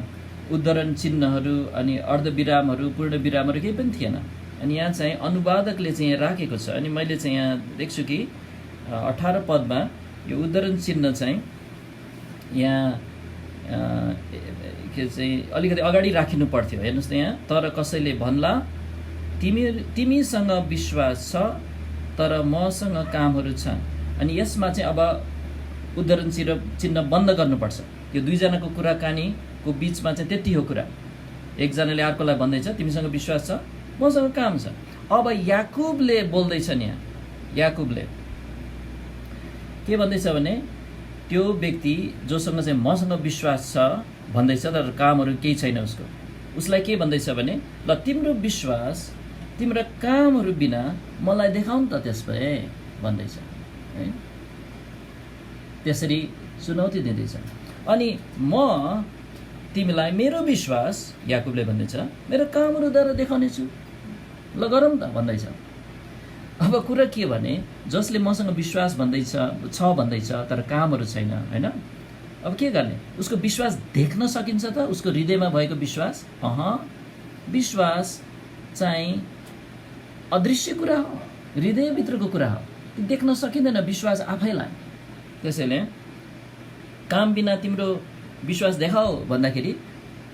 S1: उद्धरण चिन्हहरू अनि अर्धविरामहरू पूर्ण विरामहरू केही पनि थिएन। अनि यहाँ चाहिँ अनुवादकले चाहिँ यहाँ राखेको छ। अनि मैले चाहिँ यहाँ देख्छु कि 18 पदमा यो उद्धरण चिन्ह चाहिँ यहाँ के चाहिँ अलिकति अगाडि राखिनु पर्थ्यो। हेर्नुहोस् त यहाँ, तर कसैले भन्ला तिमीसँग विश्वास छ तर मसँग कामहरू छन्। अनि यसमा चाहिँ अब उद्धरण चिन्ह बन्द गर्नुपर्छ। यो दुईजनाको कुराकानीको बिचमा चाहिँ त्यति हो कुरा। एकजनाले अर्कोलाई भन्दैछ तिमीसँग विश्वास छ, मसँग काम छ। अब याकुबले बोल्दैछन्, यहाँ याकुबले के भन्दैछ भने त्यो व्यक्ति जोसँग चाहिँ मसँग विश्वास छ भन्दैछ तर कामहरू केही छैन उसलाई के भन्दैछ भने ल तिम्रो विश्वास तिम्रो कामहरू बिना मलाई देखाउन त त्यसै भन्दैछ है। त्यसरी चुनौती दिँदैछ। अनि म तिमीलाई मेरो विश्वास, याकुबले भन्दैछ, मेरो कामहरूद्वारा देखाउने छु, ल गरौँ त भन्दैछ। अब कुरा के भने जसले मसँग विश्वास भन्दैछ तर कामहरू छैन होइन, अब के गर्ने? उसको विश्वास देख्न सकिन्छ त? उसको हृदयमा भएको विश्वास? विश्वास चाहिँ अदृश्य कुरा हो, हृदयभित्रको कुरा हो, देख्न सकिँदैन विश्वास आफैलाई। त्यसैले काम बिना तिम्रो विश्वास देखाऊ भन्दाखेरि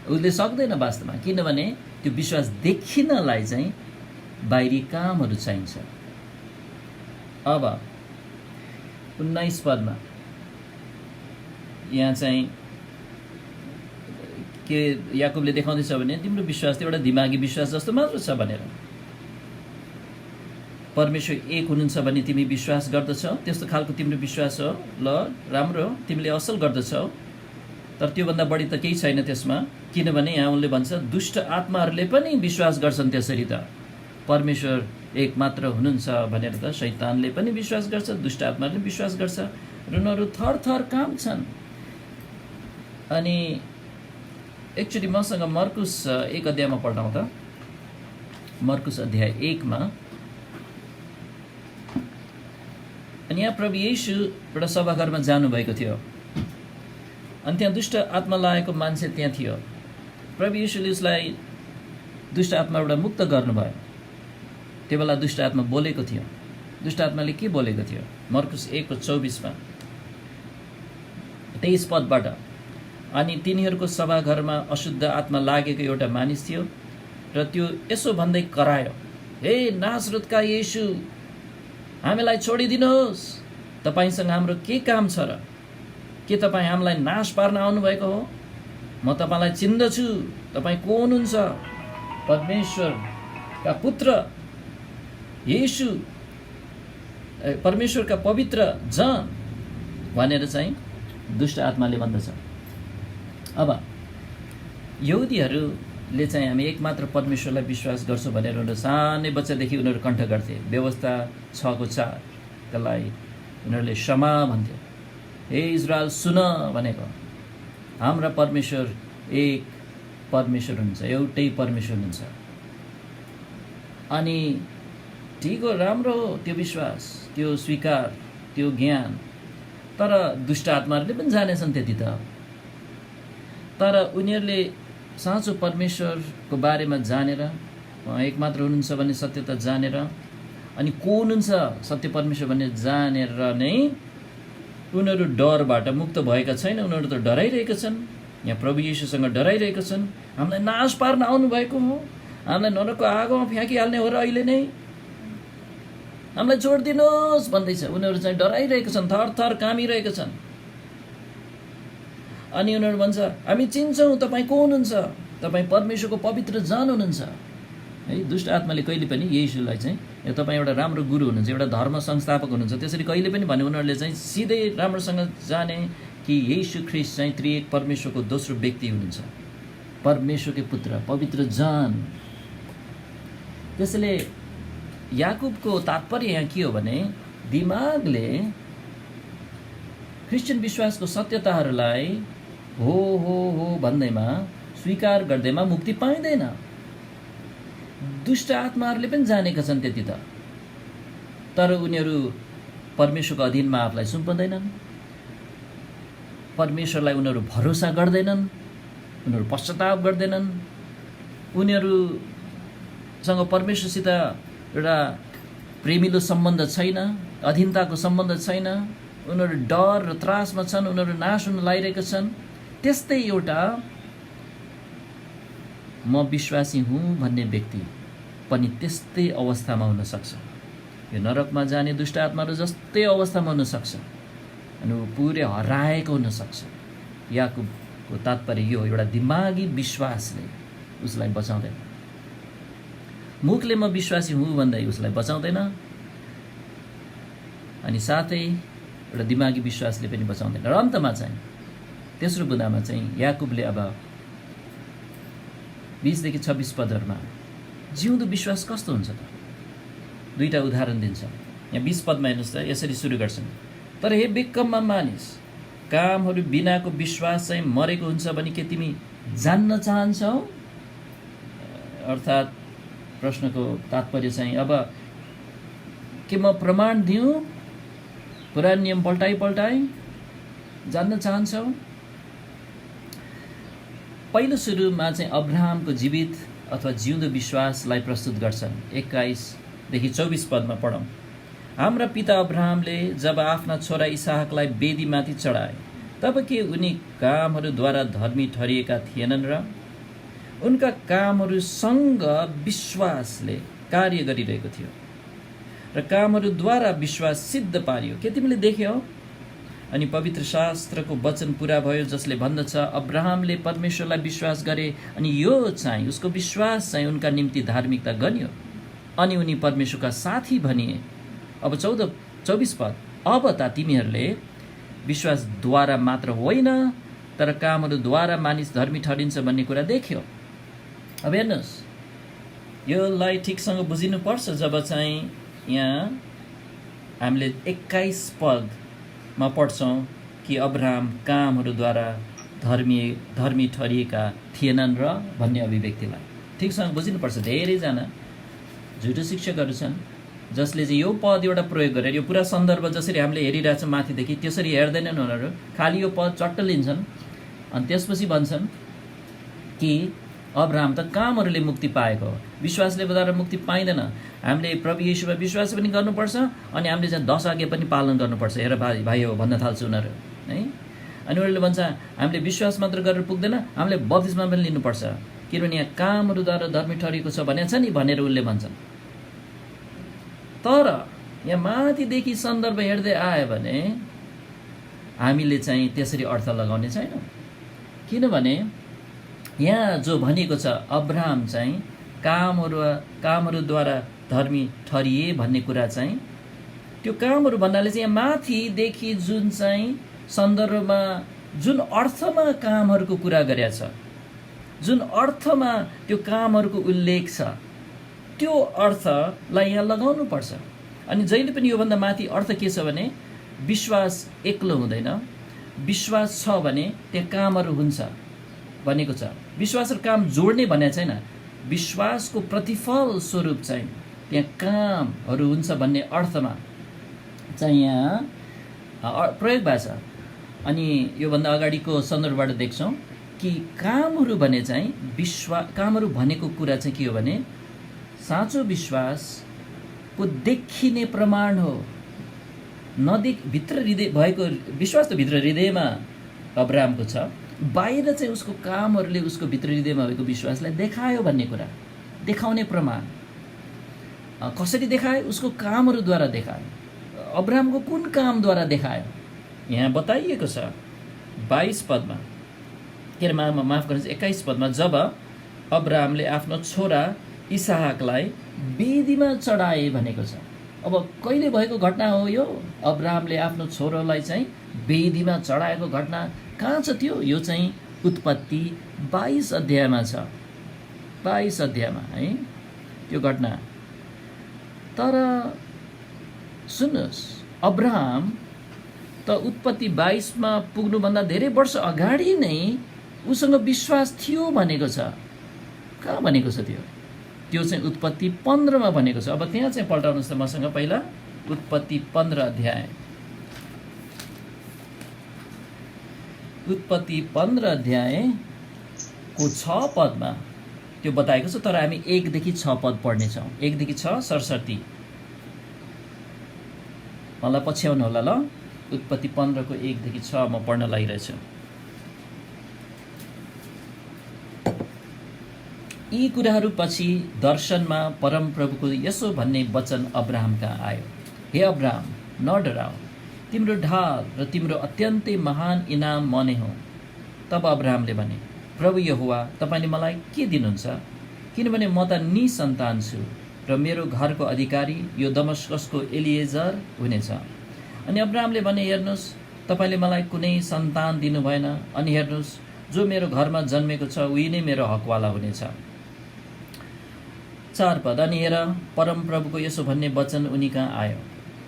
S1: उसले सक्दैन वास्तवमा, किनभने त्यो विश्वास देखिनलाई चाहिँ बाहिरी कामहरू चाहिन्छ। अब 19 पदमा यहाँ चाहिँ के याकुबले देखाउँदैछ भने तिम्रो विश्वास त एउटा दिमागी विश्वास जस्तो मात्र छ भनेर। परमेश्वर एक हुनुहुन्छ भने तिमी विश्वास गर्दछौ, त्यस्तो खालको तिम्रो विश्वास हो, ल राम्रो, तिमीले असल गर्दछौ, तर त्योभन्दा बढी त केही छैन त्यसमा। किनभने यहाँ उनले भन्छ दुष्ट आत्माहरूले पनि विश्वास गर्छन् त्यसरी त, परमेश्वर एक मात्र हुनुहुन्छ भनेर त शैतानले पनि विश्वास गर्छ, दुष्ट आत्माहरूले विश्वास गर्छ र उनीहरू थर थर काम छन्। अनि एक्चुअली मसँग मर्कुस 1 अध्यायमा पढ्दाउँ त, मर्कुस अध्याय 1 मा। अनि यहाँ प्रभु येशू एउटा सभाघरमा जानुभएको थियो, अनि त्यहाँ दुष्ट आत्मा लागेको मान्छे त्यहाँ थियो। प्रभु येशूले उसलाई दुष्ट आत्माबाट मुक्त गर्नुभयो। त्यो बेला दुष्ट आत्मा बोलेको थियो। दुष्ट आत्माले के बोलेको थियो? मर्कुस 1:24 मा 23 पदबाट, अनि तिनीहरूको सभाघरमा अशुद्ध आत्मा लागेको एउटा मानिस थियो र त्यो यसो भन्दै करायो, हे नासरतका येशू, हामीलाई छोडिदिनुहोस्, तपाईँसँग हाम्रो के काम छ र? के तपाईँ हामीलाई नाश पार्न आउनुभएको हो? म तपाईँलाई चिन्दछु, तपाईँ को हुनुहुन्छ? परमेश्वरका पुत्र येशू, परमेश्वरका पवित्र जन भनेर चाहिँ दुष्ट आत्माले भन्दछ। अब यहुदीहरूले चाहिँ हामी एकमात्र परमेश्वरलाई विश्वास गर्छौँ भनेर उनीहरू सानै बच्चादेखि उनीहरू कण्ठ गर्थे। व्यवस्था 6:4 लाई उनीहरूले क्षमा भन्थ्यो। हे इजरायल सुन भनेको, हाम्रा परमेश्वर एक परमेश्वर हुनुहुन्छ, एउटै परमेश्वर हुनुहुन्छ। अनि ठिक हो, राम्रो हो त्यो विश्वास, त्यो स्वीकार, त्यो ज्ञान। तर दुष्ट आत्माहरूले पनि जानेछन् त्यति त। तर उनीहरूले साँचो परमेश्वरको बारेमा जानेर, एकमात्र हुनुहुन्छ भन्ने सत्यता जानेर, अनि को हुनुहुन्छ सत्य परमेश्वर भन्ने जानेर नै उनीहरू डरबाट मुक्त भएका छैन। उनीहरू त डराइरहेका छन्, यहाँ प्रभु येशूसँग डराइरहेका छन्। हामीलाई नाश पार्न आउनुभएको हो, हामीलाई नरकको आगोमा फ्याँकिहाल्ने हो र अहिले नै हामीलाई छोडिदिनुहोस् भन्दैछ। उनीहरू चाहिँ डराइरहेका छन्, थरथर कामिरहेका छन्। अनि उनीहरू भन्छ, हामी चिन्छौँ तपाईँ को हुनुहुन्छ, तपाईँ परमेश्वरको पवित्र जन हुनुहुन्छ। है, दुष्ट आत्माले कहिले पनि येशूलाई चाहिँ तपाईँ एउटा राम्रो गुरु हुनुहुन्छ, एउटा धर्म संस्थापक हुनुहुन्छ, त्यसरी कहिले पनि भने उनीहरूले चाहिँ सिधै राम्रोसँग जाने कि येशू ख्रीष्ट चाहिँ त्रिएक परमेश्वरको दोस्रो व्यक्ति हुनुहुन्छ, परमेश्वरकै पुत्र, पवित्र जन। त्यसैले याकुबको तात्पर्य यहाँ के हो भने, दिमागले क्रिस्चियन विश्वासको सत्यताहरूलाई हो हो हो भन्दैमा, स्वीकार गर्दैमा मुक्ति पाइँदैन। दुष्ट आत्माहरूले पनि जानेका छन् त्यति त। तर उनीहरू परमेश्वरको अधीनमा आफूलाई सुम्पँदैनन्, परमेश्वरलाई उनीहरू भरोसा गर्दैनन्, उनीहरू पश्चाताप गर्दैनन्, उनीहरूसँग परमेश्वरसित एउटा प्रेमिलो सम्बन्ध छैन, अधीनताको सम्बन्ध छैन। उनीहरू डर र त्रासमा छन्, उनीहरू नाश हुन लागिरहेका छन्। त्यस्तै एउटा म विश्वासी हुँ भन्ने व्यक्ति पनि त्यस्तै अवस्थामा हुन सक्छ। यो नरकमा जाने दुष्ट आत्माहरू जस्तै अवस्थामा हुन सक्छ, अनि ऊ पुरै हराएको हुन सक्छ। याकुबको तात्पर्य यो, एउटा दिमागी विश्वासले उसलाई बचाउँदैन। मुखले म विश्वासी हुँ भन्दै उसलाई बचाउँदैन, अनि साथै एउटा दिमागी विश्वासले पनि बचाउँदैन। र अन्तमा चाहिँ तेस्रो बुँदामा चाहिँ याकुबले अब 20 देखि 26 पदहरूमा जिउँदो विश्वास कस्तो हुन्छ त, दुईटा उदाहरण दिन्छ। यहाँ 20 पदमा हेर्नुहोस् त, यसरी सुरु गर्छन्, तर हे बेकममा मानिस, कामहरू बिनाको विश्वास चाहिँ मरेको हुन्छ भने के तिमी जान्न चाहन्छौ? अर्थात् प्रश्नको तात्पर्य चाहिँ, अब के म प्रमाण दिउँ, पुरानो नियम पल्टाइ जान्न चाहन्छौ? पहिलो सुरुमा चाहिँ अब्राहमको जीवित अथवा जिउँदो विश्वासलाई प्रस्तुत गर्छन्। 21 देखि 24 पदमा पढौँ। हाम्रा पिता अब्राहमले जब आफ्ना छोरा इसाहकलाई वेदीमाथि चढाए, तब के उनी कामहरूद्वारा धर्मी ठहरिएका थिएनन् र? उनका कामहरूसँग विश्वासले कार्य गरिरहेको थियो र कामहरूद्वारा विश्वास सिद्ध पारियो। के तिमीले देख्यौ? अनि पवित्र शास्त्रको वचन पुरा भयो जसले भन्दछ, अब्राहमले परमेश्वरलाई विश्वास गरे अनि यो चाहिँ उसको विश्वास चाहिँ उनका निम्ति धार्मिकता गनियो, अनि उनी परमेश्वरका साथी भनिए। अब 24 पद, अब त तिमीहरूले विश्वासद्वारा मात्र होइन तर कामहरूद्वारा मानिस धर्मी ठहरिन्छ भन्ने कुरा देख्यो। अब हेर्नुहोस्, योलाई ठिकसँग बुझिनुपर्छ। जब चाहिँ यहाँ हामीले 21 पदमा पढ्छौँ कि अब्राहम कामहरूद्वारा धर्मी ठहरिएका थिएनन् र भन्ने अभिव्यक्तिलाई ठिकसँग बुझिनुपर्छ। धेरैजना झुटो शिक्षकहरू छन् जसले चाहिँ यो पद एउटा प्रयोग गरेर यो पुरा सन्दर्भ जसरी हामीले हेरिरहेछौँ माथिदेखि त्यसरी हेर्दैनन्। उनीहरू खालि यो पद चट्ट लिन्छन् अनि त्यसपछि भन्छन् कि अब्राहम त कामहरूले मुक्ति पाएको हो, विश्वासले द्वारा मुक्ति पाइँदैन। हामीले प्रभु येशूमा विश्वास पनि गर्नुपर्छ अनि हामीले चाहिँ 10 आज्ञा पनि पालन गर्नुपर्छ। हेर भाइ हो भन्न थाल्छ उनीहरू है। अनि उनीहरूले भन्छ हामीले विश्वास मात्र गरेर पुग्दैन, हामीले बप्तिस्मा पनि लिनुपर्छ, किनभने यहाँ कामहरूद्वारा धर्मी ठहरिएको छ भनेको छ नि भनेर उनले भन्छन्। तर यहाँ माथिदेखि सन्दर्भ हेर्दै आयो भने हामीले चाहिँ त्यसरी अर्थ लगाउने छैनौँ। किनभने यहाँ जो भनिएको छ अब्राहम चाहिँ कामहरूद्वारा धर्मी ठहरिए भन्ने कुरा चाहिँ त्यो कामहरू भन्नाले चाहिँ यहाँ माथिदेखि जुन चाहिँ सन्दर्भमा जुन अर्थमा कामहरूको कुरा गरेको छ, जुन अर्थमा त्यो कामहरूको उल्लेख छ, त्यो अर्थलाई यहाँ लगाउनु पर्छ। अनि जहिले पनि योभन्दा माथि अर्थ के छ भने विश्वास एक्लो हुँदैन, विश्वास छ भने त्यहाँ कामहरू हुन्छ भनेको छ। विश्वास र काम जोड्ने भनेको छैन, विश्वासको प्रतिफल स्वरूप चाहिँ त्यहाँ कामहरू हुन्छ भन्ने अर्थमा चाहिँ यहाँ प्रयोग भएको छ। अनि योभन्दा अगाडिको सन्दर्भबाट देख्छौँ कि कामहरू भने चाहिँ कामहरू भनेको कुरा चाहिँ के हो भने साँचो विश्वासको देखिने प्रमाण हो। भित्र हृदय भएको विश्वास त भित्र हृदयमा अब्राहमको छ, बाहिर चाहिँ उसको कामहरूले उसको भित्र हृदयमा भएको विश्वासलाई देखायो भन्ने कुरा, देखाउने प्रमाण। कसरी देखायो? उसको कामहरूद्वारा देखायो। अब्राहमको कुन कामद्वारा देखायो यहाँ बताइएको छ 22 पदमा, के अरे माफ गर्नुहोस् 21 पदमा। जब अब्राहमले आफ्नो छोरा इसहाकलाई वेदीमा चढाए भनेको छ। अब कहिले भएको घटना हो यो? अब्राहमले आफ्नो छोरालाई चाहिँ वेदीमा चढाएको घटना कहाँ छ त्यो? यो चाहिँ उत्पत्ति 22 अध्यायमा छ, 22 अध्यायमा है त्यो घटना। तर सुन्नुहोस्, अब्राहम त उत्पत्ति 22 मा पुग्नुभन्दा धेरै वर्ष अगाडि नै उसँग विश्वास थियो भनेको छ। कहाँ भनेको छ त्यो? त्यो चाहिँ उत्पत्ति 15 मा भनेको छ। अब त्यहाँ चाहिँ पल्टाउनुहोस् त मसँग पहिला उत्पत्ति 15 अध्याय। उत्पत्ति 15 अध्यायको 6 पदमा त्यो बताएको छ। तर हामी 1 देखि 6 पद पढ्नेछौँ। 1 देखि 6 सरस्वती, मलाई पछ्याउनु होला ल। उत्पत्ति 15 को 1 देखि 6 म पढ्न लागिरहेछु। यी कुराहरू पछि दर्शनमा परमप्रभुको यसो भन्ने वचन अब्राहमका आयो, हे अब्राहम, नडराऊ, तिम्रो ढाल र तिम्रो अत्यन्तै महान इनाम म नै हुँ। तब अब्राहमले भने, प्रभु यहोवा, तपाईँले मलाई के दिनुहुन्छ? किनभने म त निसन्तान छु र मेरो घरको अधिकारी यो दमस्कसको एलिएजर हुनेछ। अनि अब्राहमले भने, हेर्नुहोस्, तपाईँले मलाई कुनै सन्तान दिनु भएन, अनि हेर्नुहोस्, जो मेरो घरमा जन्मेको छ उही नै मेरो हकवाला हुनेछ। 4 पद, अनि हेर, परमप्रभुको यसो भन्ने वचन उनी कहाँ आयो,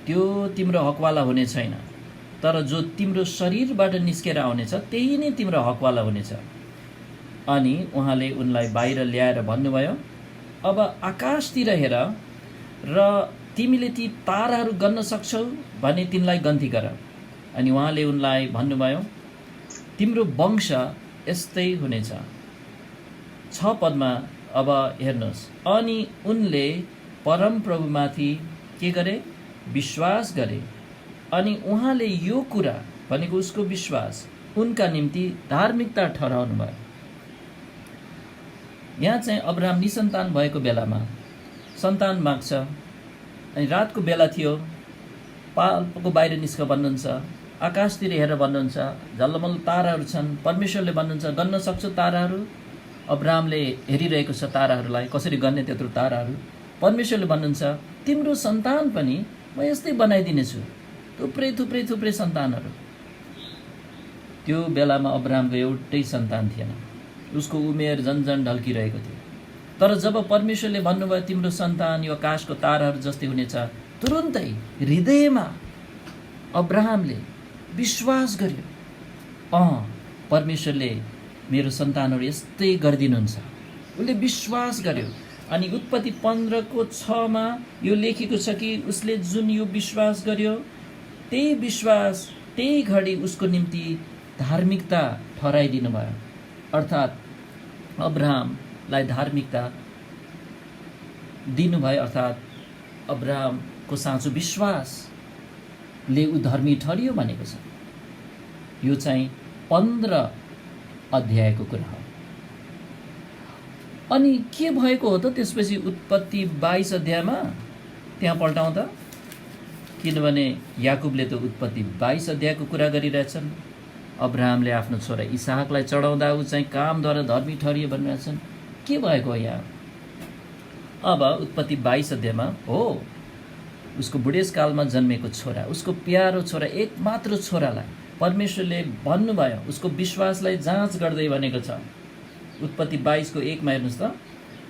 S1: त्यो तिम्रो हकवाला हुने छैन, तर जो तिम्रो शरीरबाट निस्केर आउनेछ त्यही नै तिम्रो हकवाला हुनेछ। अनि उहाँले उनलाई बाहिर ल्याएर भन्नुभयो, अब आकाशतिर हेर र तिमीले ती ताराहरू गन्न सक्छौ भने तिनलाई गन्ती गर। अनि उहाँले उनलाई भन्नुभयो, तिम्रो वंश यस्तै हुनेछ। 6 पदमा अब हेर्नुहोस्, अनि उनले परमप्रभुमाथि के गरे? विश्वास गरे। अनि उहाँले यो कुरा भनेको उसको विश्वास उनका निम्ति धार्मिकता ठहराउनु भयो। यहाँ चाहिँ अब्राहम निसन्तान भएको बेलामा सन्तान माग्छ। अनि रातको बेला थियो, पालको बाहिर निस्क भन्नुहुन्छ, आकाशतिर हेर भन्नुहुन्छ, झल्लमल्ल ताराहरू छन्, परमेश्वरले भन्नुहुन्छ गन्न सक्छौ ताराहरू। अब्राहमले हेरिरहेको छ ताराहरूलाई, कसरी गन्ने त्यत्रो ताराहरू। परमेश्वरले भन्नुहुन्छ तिम्रो सन्तान पनि म यस्तै बनाइदिनेछु, थुप्रै थुप्रै थुप्रै सन्तानहरू। त्यो बेलामा अब्राहमको एउटै सन्तान थिएन, उसको उमेर झन्झन ढल्किरहेको थियो। तर जब परमेश्वरले भन्नुभयो तिम्रो सन्तान यो आकाशको ताराहरू जस्तै हुनेछ, तुरुन्तै हृदयमा अब्राहमले विश्वास गर्यो, परमेश्वरले मेरो सन्तानहरू यस्तै गरिदिनुहुन्छ। उसले विश्वास गर्यो। अनि उत्पत्ति 15 को 6 मा यो लेखेको छ कि उसले जुन यो विश्वास गर्यो, त्यही विश्वास त्यही घडी उसको निम्ति धार्मिकता ठहराइदिनु भयो। अर्थात् अब्राहमलाई धार्मिकता दिनुभयो। अर्थात् अब्राहमको साँचो विश्वासले ऊ धर्मी ठहरियो भनेको छ। यो चाहिँ 15 अध्यायको कुरा हो। अनि के भएको हो त त्यसपछि उत्पत्ति 22 अध्यायमा? त्यहाँ पल्टाउँदा किनभने याकुबले त उत्पत्ति 22 अध्यायको कुरा गरिरहेछन्। अब्राहमले आफ्नो छोरा इसाहकलाई चढाउँदा ऊ चाहिँ कामद्वारा धर्मी ठहरियो भनिरहेछन्। के भएको यहाँ? अब उत्पत्ति 22 अध्यायमा हो उसको बुढेसकालमा जन्मेको छोरा, उसको प्यारो छोरा, एकमात्र छोरालाई परमेश्वरले भन्नुभयो, उसको विश्वासलाई जाँच गर्दै भनेको छ। उत्पत्ति 22 को 1 मा हेर्नुहोस् त।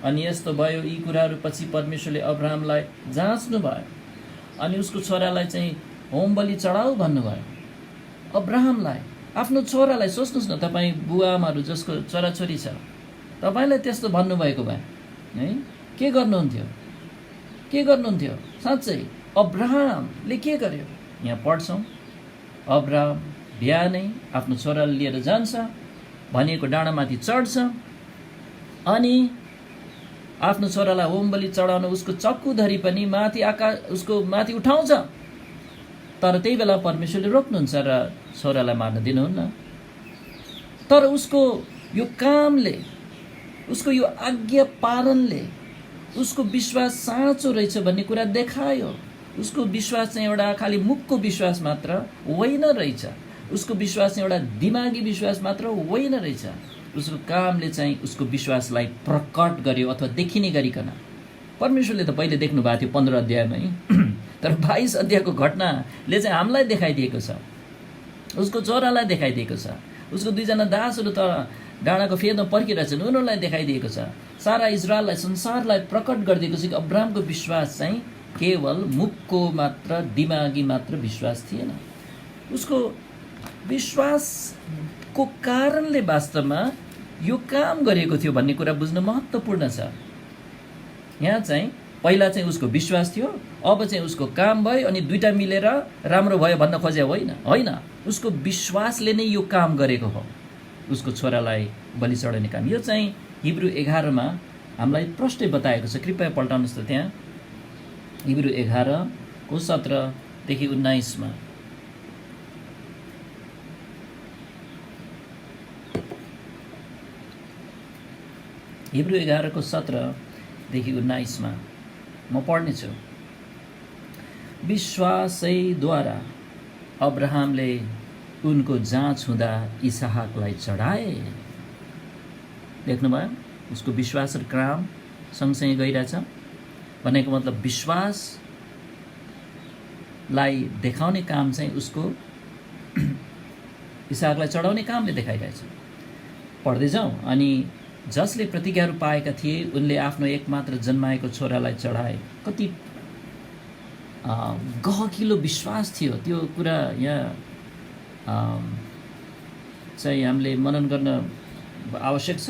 S1: अनि यस्तो भयो, यी कुराहरू पछि परमेश्वरले अब्राहमलाई जाँच्नु भयो अनि उसको छोरालाई चाहिँ होम बलि चढाऊ भन्नुभयो। अब्राहमलाई, आफ्नो छोरालाई, सोच्नुहोस् न, तपाईँ बुवाआमाहरू जसको छोराछोरी छ, तपाईँलाई त्यस्तो भन्नुभएको भए है के गर्नुहुन्थ्यो? के गर्नुहुन्थ्यो? साँच्चै अब्राहमले के गर्यो? यहाँ पढ्छौँ, अब्राहम बिहानै आफ्नो छोरालाई लिएर जान्छ, भनिएको डाँडामाथि चढ्छ अनि आफ्नो छोरालाई होम बलि चढाउन उसको चक्कुधरी पनि माथि उसको माथि उठाउँछ। तर त्यही बेला परमेश्वरले रोक्नुहुन्छ र छोरालाई मार्न दिनुहुन्न। तर उसको यो कामले, उसको यो आज्ञा पालनले उसको विश्वास साँचो रहेछ भन्ने कुरा देखायो। उसको विश्वास चाहिँ एउटा खालि मुखको विश्वास मात्र होइन रहेछ। उसको विश्वास चाहिँ एउटा दिमागी विश्वास मात्र होइन रहेछ। उसको कामले चाहिँ उसको विश्वासलाई प्रकट गर्यो अथवा देखिने गरिकन। परमेश्वरले त पहिले देख्नु भएको थियो 15 अध्यायमै, तर 22 अध्यायको घटनाले चाहिँ हामीलाई देखाइदिएको छ, उसको छोरालाई देखाइदिएको छ, उसको 2 जना दासहरू त डाँडाको फेदमा पर्खिरहेछन्, उनीहरूलाई देखाइदिएको छ। सारा इजरायललाई, संसारलाई प्रकट गरिदिएको छ कि अब्राहमको विश्वास चाहिँ केवल मुखको मात्र, दिमागी मात्र विश्वास थिएन। उसको विश्वासको कारणले वास्तवमा यो काम गरेको थियो भन्ने कुरा बुझ्न महत्त्वपूर्ण छ। यहाँ चाहिँ पहिला चाहिँ उसको विश्वास थियो, अब चाहिँ उसको काम भयो अनि दुईटा मिलेर राम्रो भयो भन्न खोजे होइन। उसको विश्वासले नै यो काम गरेको हो, उसको छोरालाई बलि चढाउने काम। यो चाहिँ हिब्रू 11 मा हामीलाई प्रष्टै बताएको छ। कृपया पल्टाउनुहोस् त त्यहाँ, हिब्रू 11 को 17 देखि 19 मा। हिब्रू 11 को 17 देखि 19 मा म पढ्नेछु। विश्वासैद्वारा अब्राहमले उनको जाँच हुँदा इसाहकलाई चढाए। देख्नुभयो, उसको विश्वास र काम सँगसँगै गइरहेछ। भनेको मतलब विश्वासलाई देखाउने काम चाहिँ उसको इसाहकलाई चढाउने कामले देखाइरहेछ। पढ्दै जाउँ। अनि जसले प्रतिज्ञाहरू पाएका थिए उनले आफ्नो एकमात्र जन्माएको छोरालाई चढाए। कति गहकिलो विश्वास थियो, त्यो कुरा यहाँ चाहिँ हामीले मनन गर्न आवश्यक छ।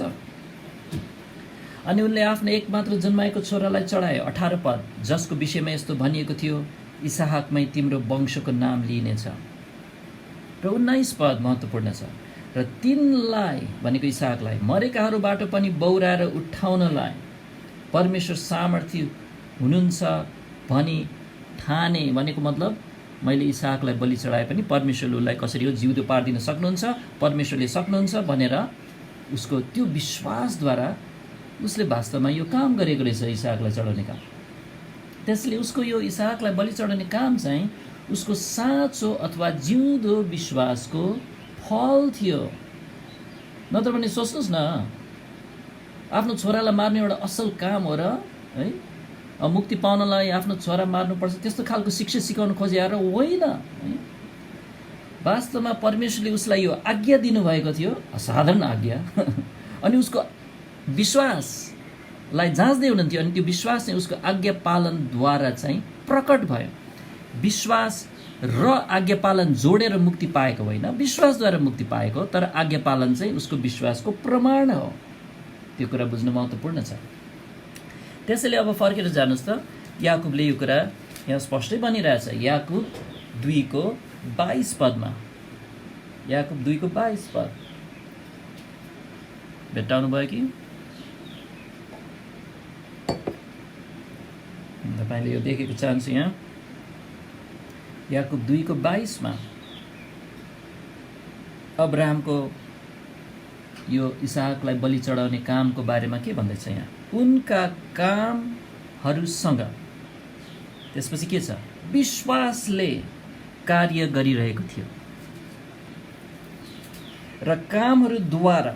S1: अनि उनले आफ्नो एकमात्र जन्माएको छोरालाई चढाए। 18 पद, जसको विषयमा यस्तो भनिएको थियो, इसाहकमै तिम्रो वंशको नाम लिइनेछ। र 19 पद महत्त्वपूर्ण छ। र तिनलाई भनेको इसाहकलाई मरेकाहरूबाट पनि बौराएर उठाउनलाई परमेश्वर सामर्थ्य हुनुहुन्छ भनी ठाने। भनेको मतलब मैले इसाहकलाई बलि चढाए पनि परमेश्वरले उसलाई कसरी हो जिउँदो पारिदिन सक्नुहुन्छ, परमेश्वरले सक्नुहुन्छ भनेर उसको त्यो विश्वासद्वारा उसले वास्तवमा यो काम गरेको रहेछ, इसाहकलाई चढाउने काम। त्यसले उसको यो इसाहकलाई बलि चढाउने काम चाहिँ उसको साँचो अथवा जिउँदो विश्वासको फल थियो। नत्र भने सोच्नुहोस् न, आफ्नो छोरालाई मार्ने एउटा असल काम हो र है, मुक्ति पाउनलाई आफ्नो छोरा मार्नुपर्छ त्यस्तो खालको शिक्षा सिकाउन खोजेर होइन। वास्तवमा परमेश्वरले उसलाई यो आज्ञा दिनुभएको थियो, असाधारण आज्ञा। अनि उसको विश्वासलाई जाँच्दै हुनुहुन्थ्यो अनि त्यो विश्वास चाहिँ उसको आज्ञा पालनद्वारा चाहिँ प्रकट भयो। विश्वास र आज्ञा पालन जोडेर मुक्ति पाएको होइन, विश्वासद्वारा मुक्ति पाएको, तर आज्ञा पालन चाहिँ उसको विश्वासको प्रमाण हो। त्यो कुरा बुझ्नु महत्त्वपूर्ण छ। त्यसैले अब फर्केर जानुहोस् त, याकुबले यो कुरा यहाँ स्पष्टै भनिरहेछ। याकुब 2 को 22 पदमा, याकुब 2 को 22 पद भेट्टाउनु भयो कि? तपाईँले यो देखेको चाहन्छु। यहाँ याकुब 2 को 22 मा अब्राहमको यो इसाहकलाई बलि चढाउने कामको बारेमा के भन्दैछ यहाँ? उनका कामहरूसँग, त्यसपछि के छ? विश्वासले कार्य गरिरहेको थियो र कामहरूद्वारा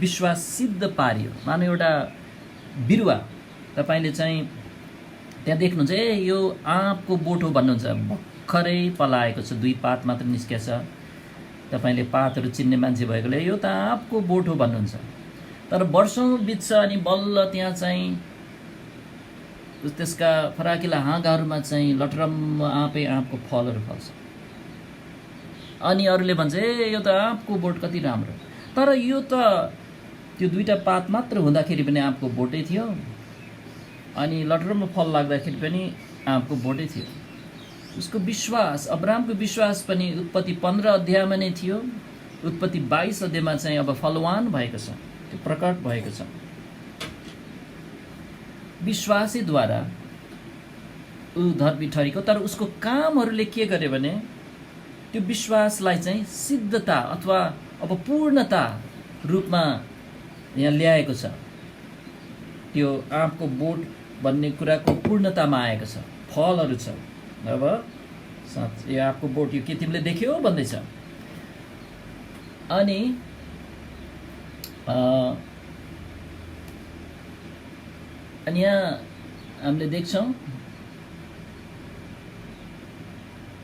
S1: विश्वास सिद्ध पारियो। मानव एउटा बिरुवा तपाईँले चाहिँ त्यहाँ देख्नुहुन्छ, यो आँपको बोट हो भन्नुहुन्छ, भर्खरै पलाएको छ, 2 पात मात्र निस्केछ, तपाईँले पातहरू चिन्ने मान्छे भएकोले यो त आँपको बोट हो भन्नुहुन्छ। तर वर्षौँ बित्छ अनि बल्ल त्यहाँ चाहिँ त्यसका फराकिला हाँगाहरूमा चाहिँ लटरम्म आँपको फलहरू फल्छ। अनि अरूले भन्छ यो त आँपको बोट कति राम्रो। तर यो त त्यो 2टा पात मात्र हुँदाखेरि पनि आँपको बोटै थियो, अनि लटरम्म फल लाग्दाखेरि पनि आँपको बोटै थियो। उसको विश्वास, अब्राहमको विश्वास पनि उत्पत्ति 15 अध्यायमा नै थियो। उत्पत्ति 22 अध्यायमा चाहिँ अब फलवान भएको छ, त्यो प्रकट भएको छ। विश्वासैद्वारा ऊ धर्मी ठहरेको। तर उसको कामहरूले के गर्यो भने त्यो विश्वासलाई चाहिँ सिद्धता अथवा अब पूर्णता रूपमा यहाँ ल्याएको छ। त्यो आँपको बोट भन्ने कुराको पूर्णतामा आएको छ, फलहरू छ। अब साँच्चै यो आँपको बोट यो के तिमीले देख्यौ भन्दैछ। अनि यहाँ हामीले देख्छौँ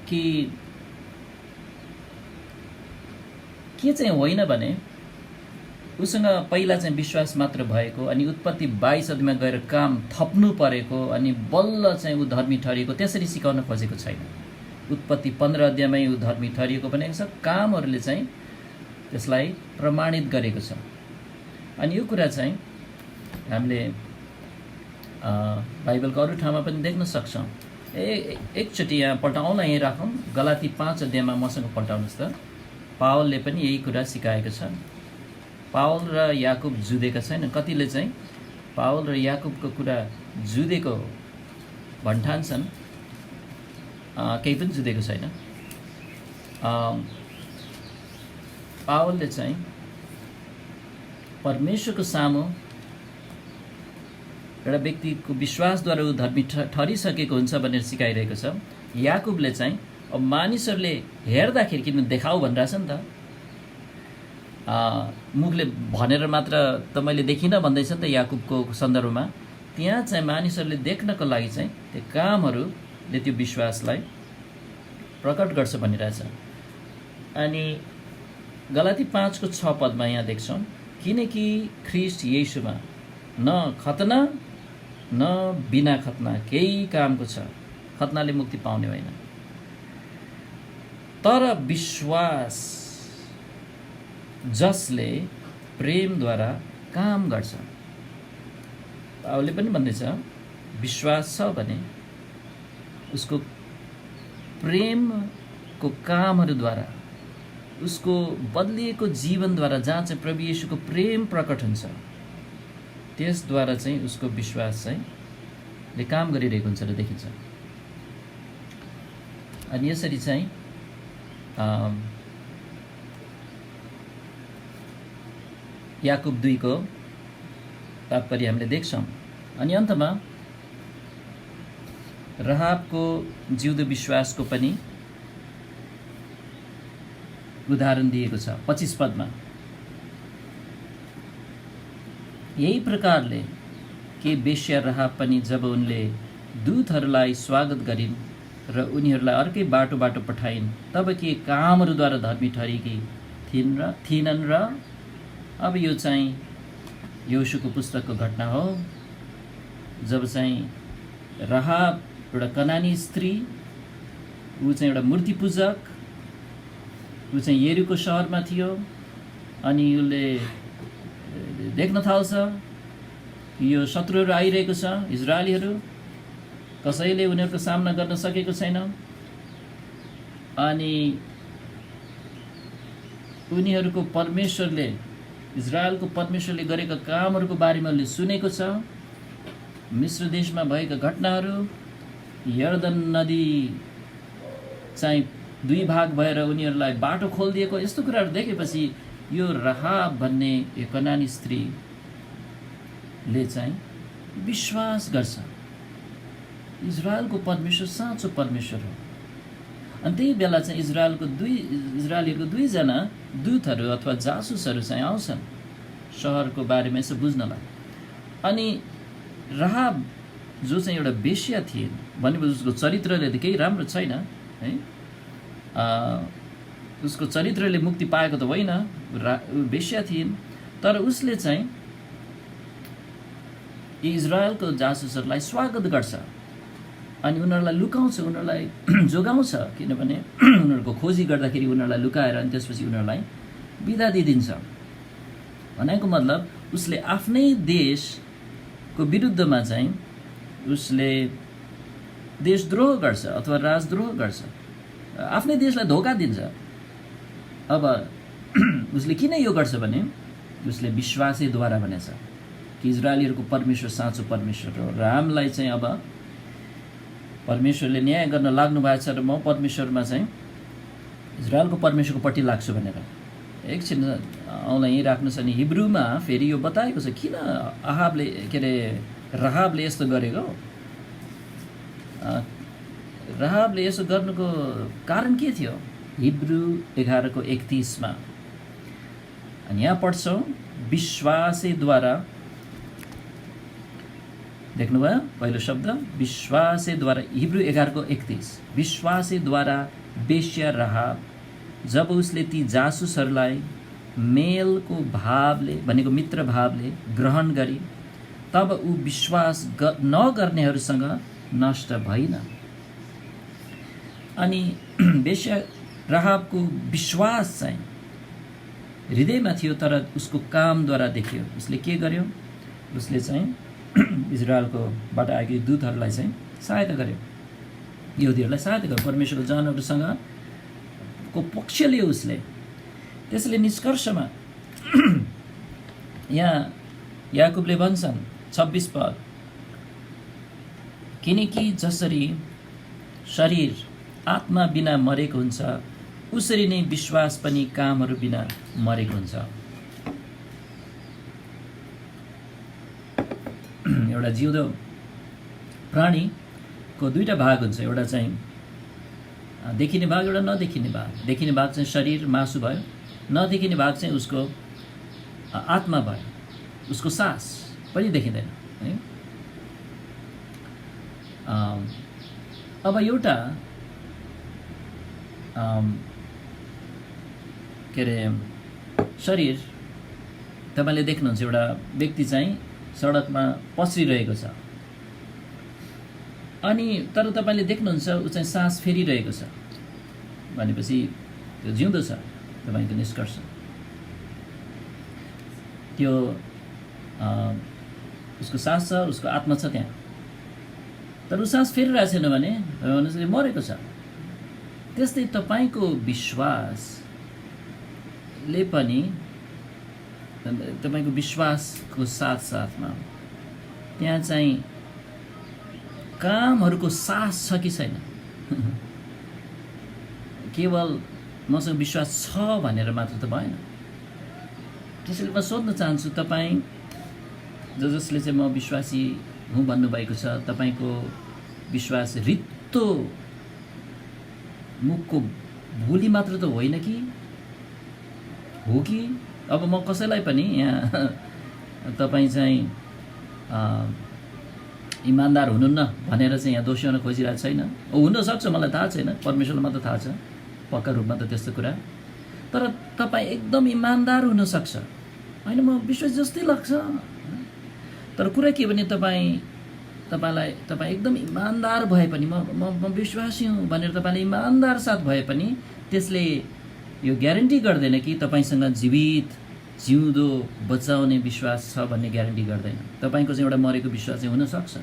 S1: कि के चाहिँ होइन भने उसँग पहिला चाहिँ विश्वास मात्र भएको, अनि उत्पत्ति 22 अध्यायमा गएर काम थप्नु परेको, अनि बल्ल चाहिँ ऊ धर्मी ठहरिएको, त्यसरी सिकाउन खोजेको छैन। उत्पत्ति 15 अध्यायमै ऊ धर्मी ठहरिएको भनेको छ, कामहरूले चाहिँ त्यसलाई प्रमाणित गरेको छ। अनि यो कुरा चाहिँ हामीले बाइबलको अरू ठाउँमा पनि देख्न सक्छौँ। एकचोटि यहाँ पल्टाउँला, यहीँ राखौँ, गलाती 5 अध्यायमा मसँग पल्टाउनुहोस् त। पावलले पनि यही कुरा सिकाएको छ। पावल र याकुब जुधेका छैन। कतिले चाहिँ पावल र याकुबको कुरा जुधेको भन्ठान्छन्, केही पनि जुधेको छैन। पावलले चाहिँ परमेश्वरको सामु एउटा व्यक्तिको विश्वासद्वारा ऊ धर्मी ठहरिसकेको हुन्छ भनेर सिकाइरहेको छ। याकुबले चाहिँ अब मानिसहरूले हेर्दाखेरि किन देखाऊ भनिरहेछ नि त, मुखले भनेर मात्र त मैले देखिनँ भन्दैछ नि त याकुबको सन्दर्भमा। त्यहाँ चाहिँ मानिसहरूले देख्नको लागि चाहिँ त्यो कामहरूले त्यो विश्वासलाई प्रकट गर्छ भनिरहेछ। अनि गलाती 5 को 6 पदमा यहाँ देख्छौँ, किनकि ख्रीष्ट येशूमा न खतना न बिना खतना केही कामको छ, खतनाले मुक्ति पाउने होइन, तर विश्वास जसले प्रेमद्वारा काम गर्छ। पावलले पनि भन्दैछ विश्वास छ भने उसको प्रेमको कामहरूद्वारा, उसको बदलिएको जीवनद्वारा, जहाँ चाहिँ प्रभु येशूको प्रेम प्रकट हुन्छ, त्यसद्वारा चाहिँ उसको विश्वास चाहिँ ले काम गरिरहेको हुन्छ र देखिन्छ। अनि यसरी चाहिँ याकुब 2 को तात्पर्य हामीले देख्छौँ। अनि अन्तमा राहाबको जिउँदो विश्वासको पनि उदाहरण दिएको छ 25 पदमा। यही प्रकारले के बेश्या राहाब पनि जब उनले दूतहरूलाई स्वागत गरिन् र उनीहरूलाई अर्कै बाटोबाट पठाइन्, तब के कामहरूद्वारा धर्मी ठहरेकी थिएनन् र। अब यो चाहिँ योशुको पुस्तकको घटना हो, जब चाहिँ राहाब एउटा कनानी स्त्री, ऊ चाहिँ एउटा मूर्ति पूजक, ऊ चाहिँ यरीको सहरमा थियो। अनि उसले देख्न थाल्छ यो शत्रुहरू आइरहेको छ, इजरायलीहरू, कसैले उनीहरूको सामना गर्न सकेको छैन। अनि उनीहरूको परमेश्वरले, इजरायलको परमेश्वरले गरेका कामहरूको बारेमा उसले सुनेको छ, मिस्र देशमा भएका घटनाहरू, यर्दन नदी चाहिँ 2 भाग भएर उनीहरूलाई बाटो खोलिदिएको, यस्तो कुराहरू देखेपछि यो राहाब भन्ने यो कनानी स्त्रीले चाहिँ विश्वास गर्छ। इजरायलको परमेश्वर साँचो परमेश्वर हो। अनि त्यही बेला चाहिँ इजरायलीहरूको दुईजना दूतहरू अथवा जासुसहरू चाहिँ आउँछन् सहरको बारेमा यसो बुझ्नलाई। अनि राहाब जो चाहिँ एउटा बेश्या थिइन् भनेपछि उसको चरित्रले त केही राम्रो छैन है, उसको चरित्रले मुक्ति पाएको त होइन, बेश्या थिइन्। तर उसले चाहिँ इजरायलको जासुसहरूलाई स्वागत गर्छ अनि उनीहरूलाई लुकाउँछ, उनीहरूलाई जोगाउँछ, किनभने उनीहरूको खोजी गर्दाखेरि उनीहरूलाई लुकाएर अनि त्यसपछि उनीहरूलाई बिदा दिइदिन्छ। भनेको मतलब उसले आफ्नै देशको विरुद्धमा चाहिँ उसले देशद्रोह गर्छ अथवा राजद्रोह गर्छ, आफ्नै देशलाई धोका दिन्छ। अब उसले किन यो गर्छ भने उसले विश्वासैद्वारा भनेछ कि इजरायलीहरूको परमेश्वर साँचो परमेश्वर हो र हामीलाई चाहिँ अब परमेश्वरले न्याय गर्न लाग्नु भएको छ र म परमेश्वरमा चाहिँ इजरायलको परमेश्वरको पट्टि लाग्छु भनेर। एकछिन औँलाई यहीँ राख्नुहोस्। अनि हिब्रूमा फेरि यो बताएको छ किन राहाबले यस्तो गरेको। राहाबले यसो गर्नुको कारण के थियो? हिब्रू 11:31 अनि यहाँ पढ्छौँ, विश्वासैद्वारा, देख्नुभयो पहिलो शब्द विश्वासैद्वारा, हिब्रू 11:31, विश्वासैद्वारा बेश्या राहाब जब उसले ती जासुसहरूलाई मेलको भावले भनेको मित्र भावले ग्रहण गरी तब ऊ विश्वास नगर्नेहरूसँग नष्ट भइन। अनि बेश्या राहाबको विश्वास चाहिँ हृदयमा थियो तर उसको कामद्वारा देखियो। उसले के गर्यो? उसले चाहिँ इजरायलकोबाट आएका दूतहरूलाई चाहिँ सहायता गर्यो, यहुदीहरूलाई सहायता गर्यो, परमेश्वरको जनहरूसँग को पक्ष लियो उसले। त्यसले निष्कर्षमा यहाँ याकुबले भन्छन् 26 पद, किनकि जसरी शरीर आत्मा बिना मरेको हुन्छ उसरी नै विश्वास पनि कामहरू बिना मरेको हुन्छ। एउटा जिउँदो प्राणीको दुईटा भाग हुन्छ, एउटा चाहिँ देखिने भाग, एउटा नदेखिने भाग। देखिने भाग चाहिँ शरीर मासु भयो, नदेखिने भाग चाहिँ उसको आत्मा भयो, उसको सास पनि देखिँदैन है। अब एउटा के अरे शरीर तपाईँले देख्नुहुन्छ, एउटा व्यक्ति चाहिँ सडकमा पस्रिरहेको छ अनि तर तपाईँले देख्नुहुन्छ ऊ चाहिँ सास फेरिरहेको छ भनेपछि त्यो जिउँदो छ, तपाईँको निष्कर्ष त्यो उसको सास छ, उसको आत्मा छ त्यहाँ। तर ऊ सास फेरिरहेको छैन भने तपाईँ मरेको छ। त्यस्तै तपाईँको विश्वासले पनि, तपाईँको विश्वासको साथसाथमा त्यहाँ चाहिँ कामहरूको सास छ कि छैन। केवल मसँग विश्वास छ भनेर मात्र त भएन। त्यसैले म सोध्न चाहन्छु, तपाईँ जसले चाहिँ म विश्वासी हुँ भन्नुभएको छ, तपाईँको विश्वास रित्तो मुखको भोलि मात्र त होइन कि हो कि? अब म कसैलाई पनि यहाँ तपाईँ चाहिँ इमान्दार हुनुहुन्न भनेर चाहिँ यहाँ दोषी हुन खोजिरहेको छैन। हुनसक्छ, मलाई थाहा छैन, परमेश्वरलाई मात्र थाहा छ पक्का रूपमा त त्यस्तो कुरा। तर तपाईँ एकदम इमान्दार हुनसक्छ, होइन म विश्वास जस्तै लाग्छ। तर कुरा के भने तपाईँ एकदम इमान्दार भए पनि म विश्वासी हुँ भनेर तपाईँले इमान्दार साथ भए पनि त्यसले यो ग्यारेन्टी गर्दैन कि तपाईँसँग जीवित जिउँदो बचाउने विश्वास छ भन्ने ग्यारेन्टी गर्दैन। तपाईँको चाहिँ एउटा मरेको विश्वास चाहिँ हुनसक्छ।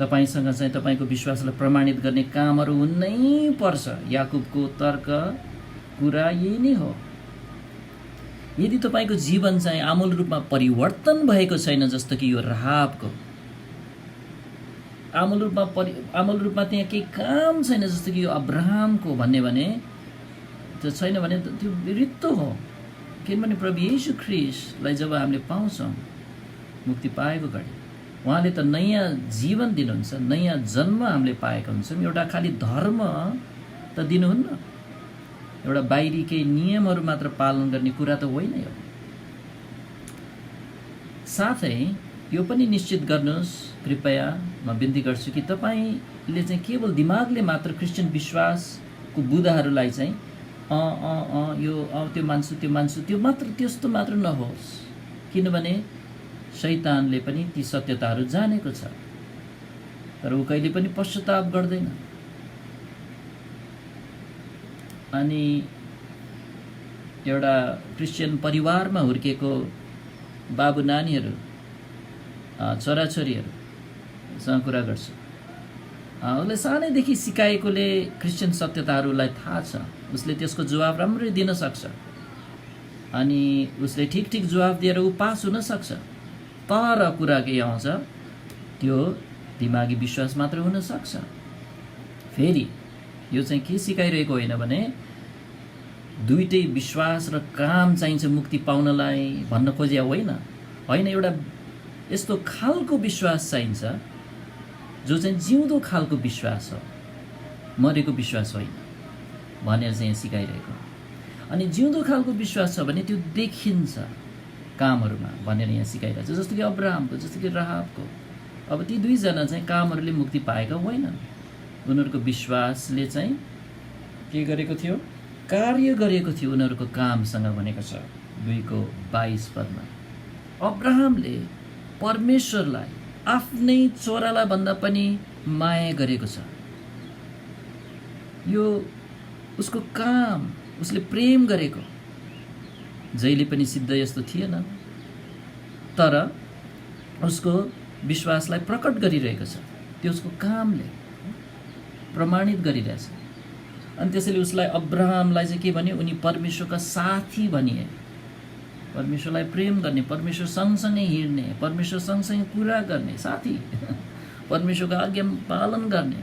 S1: तपाईँसँग चाहिँ तपाईँको विश्वासलाई प्रमाणित गर्ने कामहरू हुनै पर्छ। याकुबको तर्क कुरा यही नै हो। यदि तपाईँको जीवन चाहिँ आमूल रूपमा परिवर्तन भएको छैन, जस्तो कि यो राहाबको आमूल रूपमा त्यहाँ केही काम छैन जस्तो कि यो अब्राहमको भन्ने भने त्यो छैन भने त्यो रित्तो हो। किनभने प्रभु येशू ख्रीष्टलाई जब हामीले पाउँछौँ मुक्ति पाएको घडी उहाँले त नयाँ जीवन दिनुहुन्छ, नयाँ जन्म हामीले पाएका हुन्छौँ। एउटा खालि धर्म त दिनुहुन्न, एउटा बाहिरी केही नियमहरू मात्र पालन गर्ने कुरा त होइन यो। साथै यो पनि निश्चित गर्नुहोस् कृपया, म बिन्ती गर्छु कि तपाईँले चाहिँ केवल दिमागले मात्र क्रिस्चियन विश्वासको बुँदाहरूलाई चाहिँ यो त्यो मान्छु त्यो मात्र, त्यस्तो मात्र नहोस्। किनभने शैतानले पनि ती सत्यताहरू जानेको छ, तर ऊ कहिले पनि पश्चाताप गर्दैन। अनि एउटा क्रिस्चियन परिवारमा हुर्केको बाबु नानीहरू, छोराछोरीहरूसँग कुरा गर्छु, उसले सानैदेखि सिकाएकोले क्रिस्चियन सत्यताहरूलाई थाहा छ, उसले त्यसको जवाब राम्ररी दिन सक्छ अनि उसले ठिक ठिक जवाब दिएर ऊ पास हुन सक्छ। तर कुरा के आउँछ, त्यो दिमागी विश्वास मात्र हुन सक्छ। फेरि यो चाहिँ के सिकाइरहेको होइन भने दुईटै विश्वास र काम चाहिन्छ मुक्ति पाउनलाई भन्न खोजे होइन। एउटा यस्तो खालको विश्वास चाहिन्छ जो चाहिँ जिउँदो खालको विश्वास हो, मरेको विश्वास होइन भनेर चाहिँ यहाँ सिकाइरहेको। अनि जिउँदो खालको विश्वास छ भने त्यो देखिन्छ कामहरूमा भनेर यहाँ सिकाइरहेको छ। जस्तो कि अब्राहमको, जस्तो कि राहाबको। अब ती दुईजना चाहिँ कामहरूले मुक्ति पाएका होइनन्, उनीहरूको विश्वासले चाहिँ के गरेको थियो, कार्य गरेको थियो उनीहरूको कामसँग भनेको छ 2:22 पदमा। अब्राहमले परमेश्वरलाई आफ्नै छोरालाई भन्दा पनि माया गरेको छ। यो उसको काम, उसले प्रेम गरेको जहिले पनि सिद्ध यस्तो थिएन, तर उसको विश्वासलाई प्रकट गरिरहेको छ, त्यो उसको कामले प्रमाणित गरिरहेछ। अनि त्यसैले उसलाई, अब्राहमलाई चाहिँ के भने, उनी परमेश्वरका साथी भनिए। परमेश्वरलाई प्रेम गर्ने, परमेश्वर सँगसँगै हिँड्ने, परमेश्वर सँगसँगै कुरा गर्ने साथी, परमेश्वरको आज्ञा पालन गर्ने।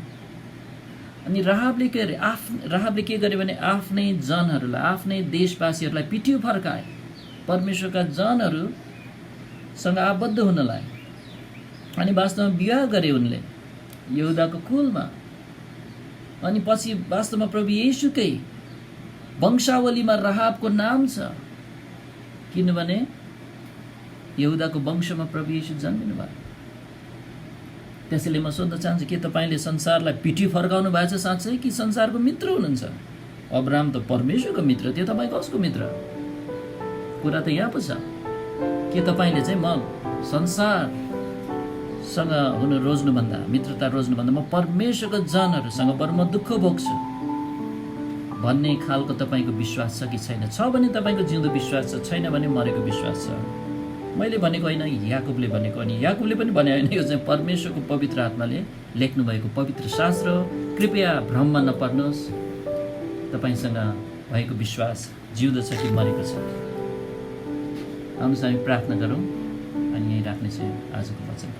S1: अनि राहाबले के गरे भने आफ्नै जनहरूलाई, आफ्नै देशवासीहरूलाई पिट्यो फर्काए परमेश्वरका जनहरूसँग आबद्ध हुनलाई। अनि वास्तवमा विवाह गरे उनले यहुदाको कुलमा। अनि पछि वास्तवमा प्रभु येशूकै वंशावलीमा राहाबको नाम छ, किनभने यहुदाको वंशमा प्रभु येशू जन्मिनु भयो। त्यसैले म सोध्न चाहन्छु, के तपाईँले संसारलाई पिठी फर्काउनु भएको छ साँच्चै, कि संसारको मित्र हुनुहुन्छ? अब्राहम त परमेश्वरको मित्र थियो, तपाईँ कसको मित्र? कुरा त यहाँ पो छ। के तपाईँले चाहिँ म संसारसँग रोज्नुभन्दा, मित्रता रोज्नुभन्दा म परमेश्वरको जनहरूसँग बरु म दुःख भोग्छु भन्ने खालको तपाईँको विश्वास छ कि छैन? छ भने तपाईँको जिउँदो विश्वास छ, छैन भने मरेको विश्वास छ। मैले भनेको होइन, याकुबले भनेको। अनि याकुबले पनि भने होइन, यो चाहिँ परमेश्वरको पवित्र आत्माले लेख्नुभएको पवित्र शास्त्र हो। कृपया भ्रममा नपर्नुहोस्, तपाईँसँग भएको विश्वास जिउँदो छ कि मरेको छ। आउनुहोस् हामी प्रार्थना गरौँ अनि यहीँ राख्नेछु आजको वचन।